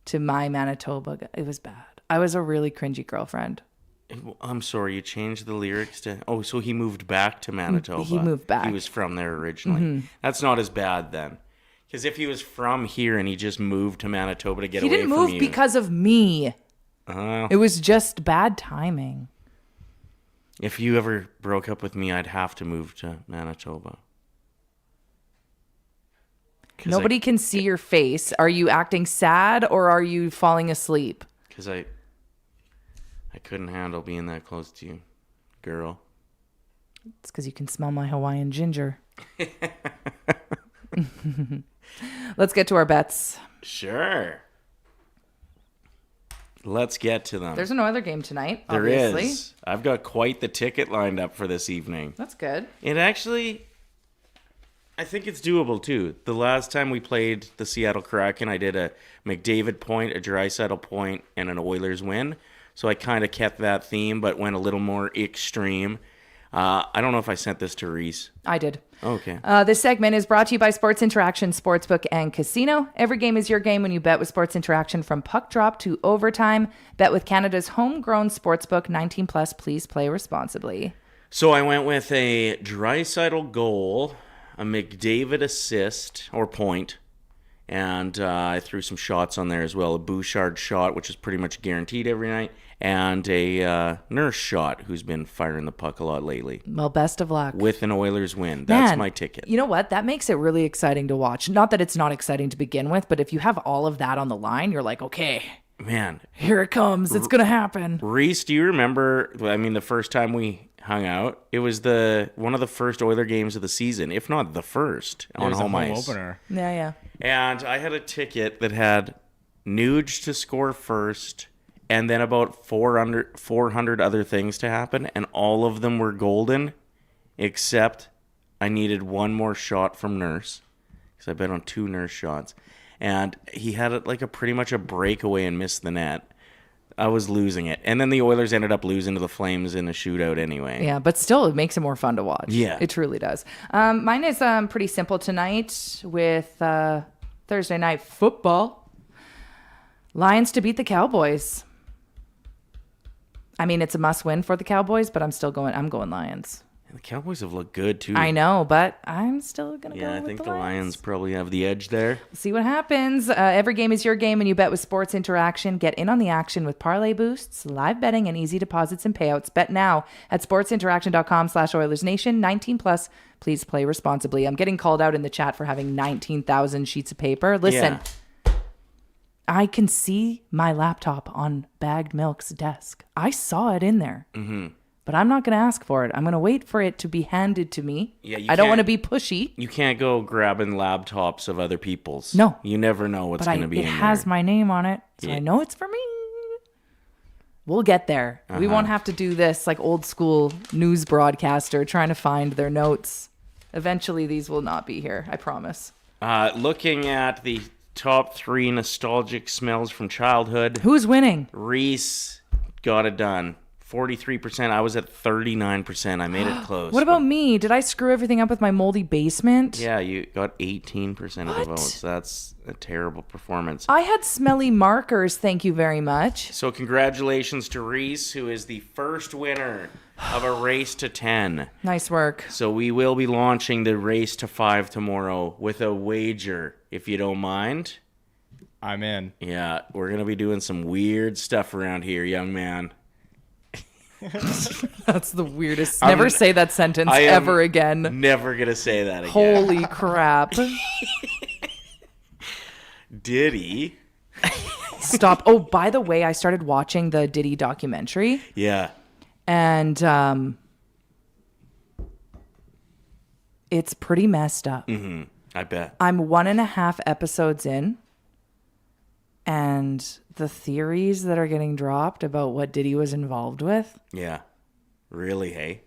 to My Manitoba. It was bad. I was a really cringy girlfriend. I'm sorry, you changed the lyrics to... Oh, so he moved back to Manitoba. He moved back. He was from there originally. Mm-hmm. That's not as bad then. Because if he was from here and he just moved to Manitoba to get away from you... He didn't move because of me. It was just bad timing. If you ever broke up with me, I'd have to move to Manitoba. Nobody can see your face. Are you acting sad or are you falling asleep? Because I couldn't handle being that close to you, girl. It's because you can smell my Hawaiian ginger. Let's get to our bets. Sure. Let's get to them. There's an Oiler game tonight, there obviously. Is. I've got quite the ticket lined up for this evening. That's good. It actually... I think it's doable, too. The last time we played the Seattle Kraken, I did a McDavid point, a Draisaitl point, and an Oilers win. So I kind of kept that theme, but went a little more extreme. I don't know if I sent this to Reese. I did. Okay. This segment is brought to you by Sports Interaction Sportsbook and Casino. Every game is your game when you bet with Sports Interaction from puck drop to overtime. Bet with Canada's homegrown sportsbook. 19 plus. Please play responsibly. So I went with a Draisaitl goal, a McDavid assist or point, and I threw some shots on there as well. A Bouchard shot, which is pretty much guaranteed every night, and a Nurse shot, who's been firing the puck a lot lately. Well, best of luck. With an Oilers win. That's my ticket. You know what? That makes it really exciting to watch. Not that it's not exciting to begin with, but if you have all of that on the line, you're like, okay. Man. Here it comes. It's going to happen. Reese, do you remember, the first time we hung out, it was one of the first Oiler games of the season, if not the first, on home ice. Opener. Yeah. And I had a ticket that had Nuge to score first, and then about 400 other things to happen, and all of them were golden, except I needed one more shot from Nurse, because I bet on 2 Nurse shots, and he had pretty much a breakaway and missed the net. I was losing it. And then the Oilers ended up losing to the Flames in a shootout anyway. Yeah, but still, it makes it more fun to watch. Yeah. It truly does. Mine is pretty simple tonight with Thursday night football. Lions to beat the Cowboys. I mean, it's a must-win for the Cowboys, but I'm going Lions. And the Cowboys have looked good, too. I know, but I'm still going to go with the Lions. Yeah, I think the Lions probably have the edge there. See what happens. Every game is your game, and you bet with Sports Interaction. Get in on the action with parlay boosts, live betting, and easy deposits and payouts. Bet now at sportsinteraction.com/OilersNation. 19 plus. Please play responsibly. I'm getting called out in the chat for having 19,000 sheets of paper. Listen, I can see my laptop on Bagged Milk's desk. I saw it in there. Mm-hmm. But I'm not going to ask for it. I'm going to wait for it to be handed to me. Yeah, I don't want to be pushy. You can't go grabbing laptops of other people's. No. You never know what's going to be in there. It has my name on it, so I know it's for me. We'll get there. We won't have to do this like old school news broadcaster trying to find their notes. Eventually, these will not be here. I promise. Looking at the top 3 nostalgic smells from childhood. Who's winning? Reese got it done. 43%. I was at 39%. I made it close. What about me? Did I screw everything up with my moldy basement? Yeah, you got 18% of the votes. That's a terrible performance. I had smelly markers, thank you very much. So congratulations to Reese, who is the first winner of a race to 10. Nice work. So we will be launching the race to 5 tomorrow with a wager, if you don't mind. I'm in. Yeah, we're going to be doing some weird stuff around here, young man. That's the weirdest. Never say that sentence ever again. Never going to say that again. Holy crap. Diddy. Stop. Oh, by the way, I started watching the Diddy documentary. Yeah. And it's pretty messed up. Mm-hmm. I bet. I'm 1.5 episodes in. And the theories that are getting dropped about what Diddy was involved with. Yeah. Really, hey?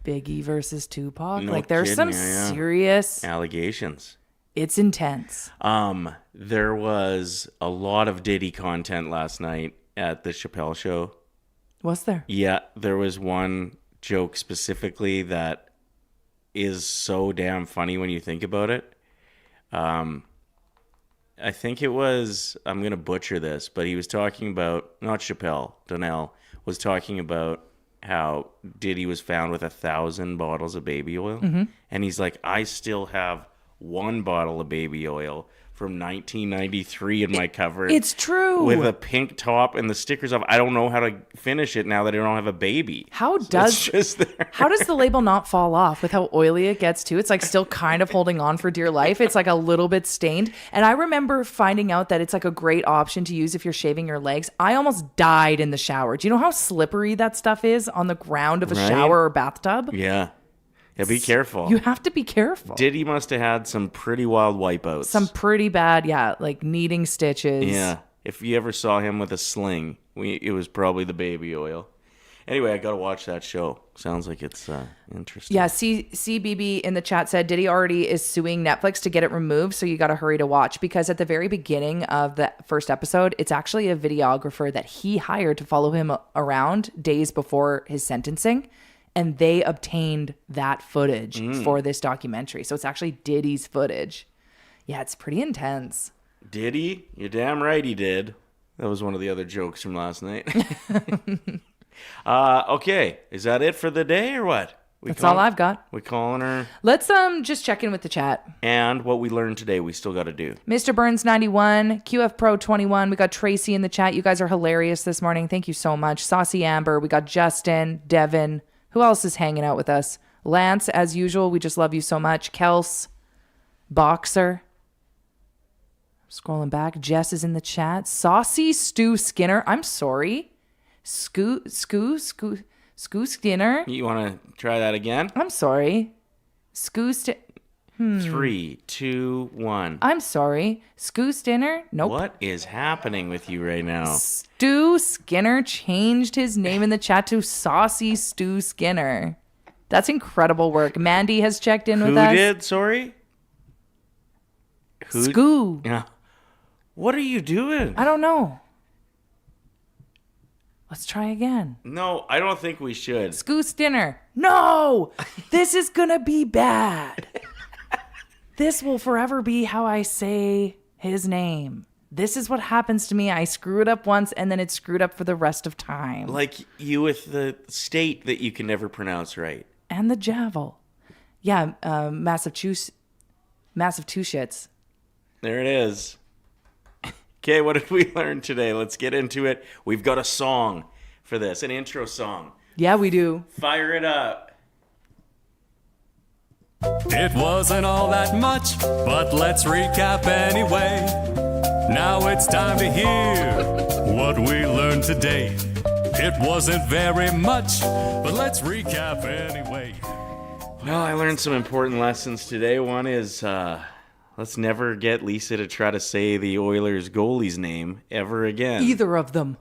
Biggie versus Tupac. No like, there's kidding, some yeah. serious allegations. It's intense. There was a lot of Diddy content last night at the Chapelle show. Was there? Yeah, there was one joke specifically that is so damn funny when you think about it. I think it was, I'm going to butcher this, but he was talking about, not Chapelle, Donnell, was talking about how Diddy was found with 1,000 bottles of baby oil. Mm-hmm. And he's like, I still have 1 bottle of baby oil from 1993 in my cupboard. It's true. With a pink top and the stickers off. I don't know how to finish it now that I don't have a baby. How So does it's just there. How does the label not fall off with how oily it gets too? It's like still kind of holding on for dear life. It's like a little bit stained. And I remember finding out that it's like a great option to use if you're shaving your legs. I almost died in the shower. Do you know how slippery that stuff is on the ground of a Right? shower or bathtub? Yeah. Yeah, be careful. You have to be careful. Diddy must have had some pretty wild wipeouts. Some pretty bad, yeah, like needing stitches. Yeah. If you ever saw him with a sling, it was probably the baby oil. Anyway, I got to watch that show. Sounds like it's interesting. Yeah, CBB in the chat said Diddy already is suing Netflix to get it removed, so you got to hurry to watch, because at the very beginning of the first episode, it's actually a videographer that he hired to follow him around days before his sentencing, and they obtained that footage for this documentary. So it's actually Diddy's footage. Yeah, it's pretty intense. Diddy? You're damn right he did. That was one of the other jokes from last night. Okay, is that it for the day or what? That's all I've got. We calling her? Let's just check in with the chat. And what we learned today, we still got to do. Mr. Burns 91, QF Pro 21. We got Tracy in the chat. You guys are hilarious this morning. Thank you so much. Saucy Amber. We got Justin, Devin. Who else is hanging out with us? Lance, as usual. We just love you so much. Kels, Boxer. Scrolling back. Jess is in the chat. Saucy Stu Skinner. I'm sorry. Scoo Skinner. You want to try that again? I'm sorry. Scoo 3, 2, 1. I'm sorry. Scoo Skinner? Nope. What is happening with you right now? Stu Skinner changed his name in the chat to Saucy Stu Skinner. That's incredible work. Mandy has checked in with us. Who did? Sorry? Scoo. Yeah. What are you doing? I don't know. Let's try again. No, I don't think we should. Scoo Skinner. No! This is gonna be bad. This will forever be how I say his name. This is what happens to me. I screw it up once, and then it's screwed up for the rest of time. Like you with the state that you can never pronounce right. And the Javel. Yeah, massive two shits. There it is. Okay, what did we learn today? Let's get into it. We've got a song for this, an intro song. Yeah, we do. Fire it up. It wasn't all that much, but let's recap anyway. Now it's time to hear what we learned today. It wasn't very much, but let's recap anyway. Well, I learned some important lessons today. One is let's never get Lisa to try to say the Oilers goalie's name ever again. Either of them.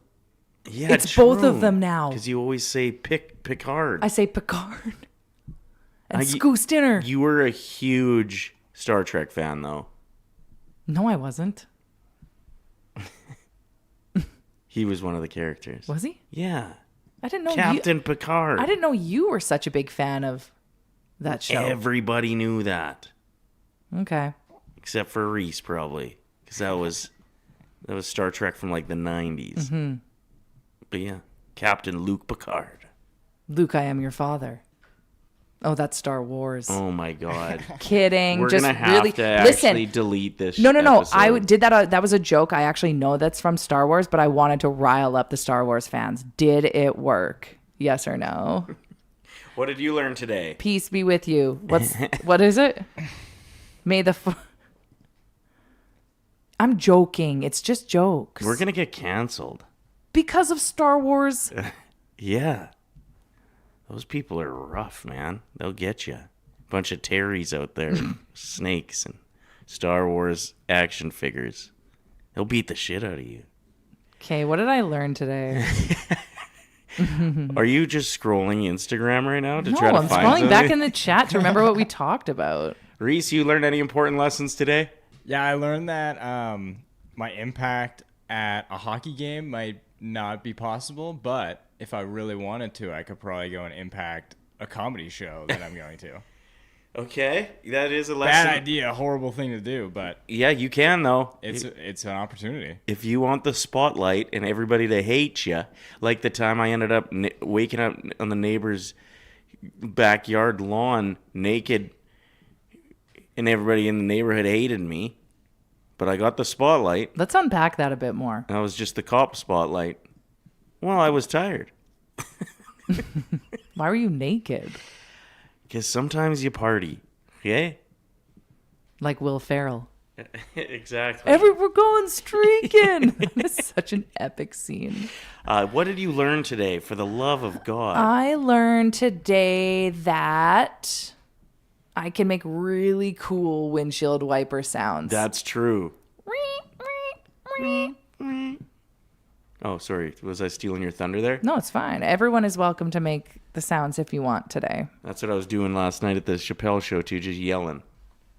Yeah, it's both of them now. Because you always say Picard. I say Picard. And Scoo Skinner. You were a huge Star Trek fan, though. No, I wasn't. He was one of the characters. Was he? Yeah. I didn't know Captain Picard. I didn't know you were such a big fan of that show. Everybody knew that. Okay. Except for Reese, probably. Because that was Star Trek from like the 90s. Mm-hmm. But yeah, Captain Luke Picard. Luke, I am your father. Oh, that's Star Wars. Oh my God. Kidding. We're Just gonna have really to listen. actually delete this. No. episode. I did that. That was a joke. I actually know that's from Star Wars, but I wanted to rile up the Star Wars fans. Did it work? Yes or no? What did you learn today? Peace be with you. What is it? May the. I'm joking. It's just jokes. We're gonna get canceled because of Star Wars. Yeah. Those people are rough, man. They'll get you. Bunch of Terrys out there, snakes and Star Wars action figures. They'll beat the shit out of you. Okay, what did I learn today? Are you just scrolling Instagram right now to No, try to I'm find scrolling something? back in the chat to remember what we talked about. Reese, you learned any important lessons today? Yeah, I learned that my impact at a hockey game might not be possible, but if I really wanted to, I could probably go and impact a comedy show that I'm going to. Okay, that is a lesson. Bad idea, horrible thing to do, but yeah, you can though. It's an opportunity. If you want the spotlight and everybody to hate you, like the time I ended up waking up on the neighbor's backyard lawn naked, and everybody in the neighborhood hated me, but I got the spotlight. Let's unpack that a bit more. I was just the cop spotlight. Well, I was tired. Why were you naked? Because sometimes you party, okay? Like Will Ferrell. Exactly. We're going streaking. That's such an epic scene. What did you learn today, for the love of God? I learned today that I can make really cool windshield wiper sounds. That's true. Oh, sorry. Was I stealing your thunder there? No, it's fine. Everyone is welcome to make the sounds if you want today. That's what I was doing last night at the Chapelle show, too, just yelling.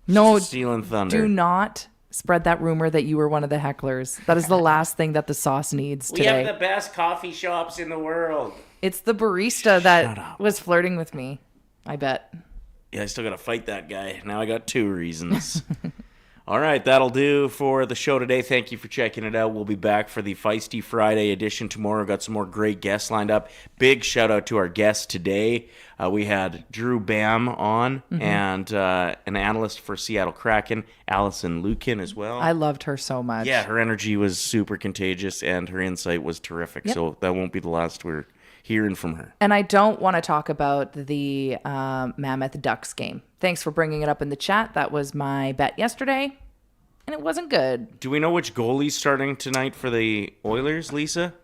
No, stealing thunder. Do not spread that rumor that you were one of the hecklers. That is the last thing that the sauce needs today. We have the best coffee shops in the world. It's the barista that was flirting with me, I bet. Yeah, I still got to fight that guy. Now I got 2 reasons. All right, that'll do for the show today. Thank you for checking it out. We'll be back for the Feisty Friday edition tomorrow. Got some more great guests lined up. Big shout out to our guest today. We had Drew Behm on and an analyst for Seattle Kraken, Alison Lukan as well. I loved her so much. Yeah, her energy was super contagious and her insight was terrific. Yep. So that won't be the last we're hearing from her. And I don't want to talk about the Mammoth Ducks game. Thanks for bringing it up in the chat. That was my bet yesterday, and it wasn't good. Do we know which goalie's starting tonight for the Oilers, Lisa?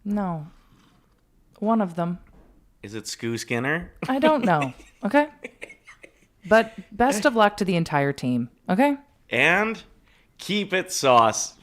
No. One of them. Is it Skoo Skinner? I don't know. Okay? But best of luck to the entire team. Okay? And keep it sauce.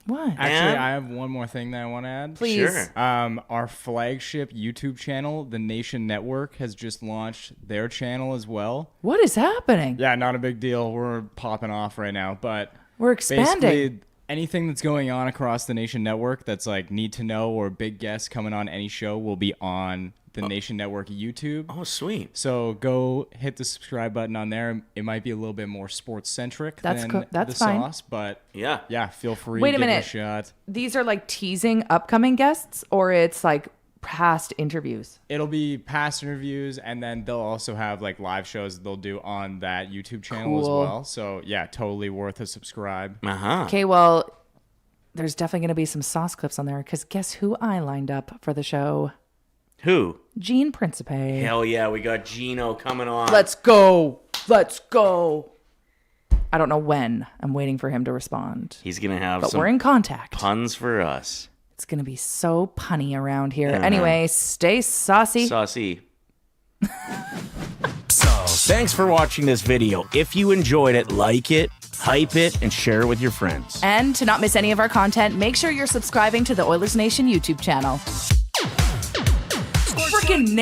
What? Actually, I have one more thing that I want to add. Please. Sure. Our flagship YouTube channel, the Nation Network, has just launched their channel as well. What is happening? Yeah, not a big deal. We're popping off right now, but We're expanding. basically anything that's going on across the Nation Network that's like need to know or big guests coming on any show will be on the Nation Network YouTube. Oh, sweet. So go hit the subscribe button on there. It might be a little bit more sports centric That's than cool. That's the fine. sauce, but yeah, feel free. Wait a give it minute. shot. These are like teasing upcoming guests, or it's like past interviews? It'll be past interviews, and then they'll also have like live shows they'll do on that YouTube channel as Cool. well. So yeah, totally worth a subscribe. Okay, well, there's definitely going to be some sauce clips on there because guess who I lined up for the show? Who? Gene Principe. Hell yeah, we got Gino coming on. Let's go. Let's go. I don't know when. I'm waiting for him to respond. He's going to have But some we're in contact. puns for us. It's going to be so punny around here. Uh-huh. Anyway, stay saucy. Saucy. Thanks for watching this video. If you enjoyed it, like it, hype it, and share it with your friends. And to not miss any of our content, make sure you're subscribing to the Oilers Nation YouTube channel. Freaking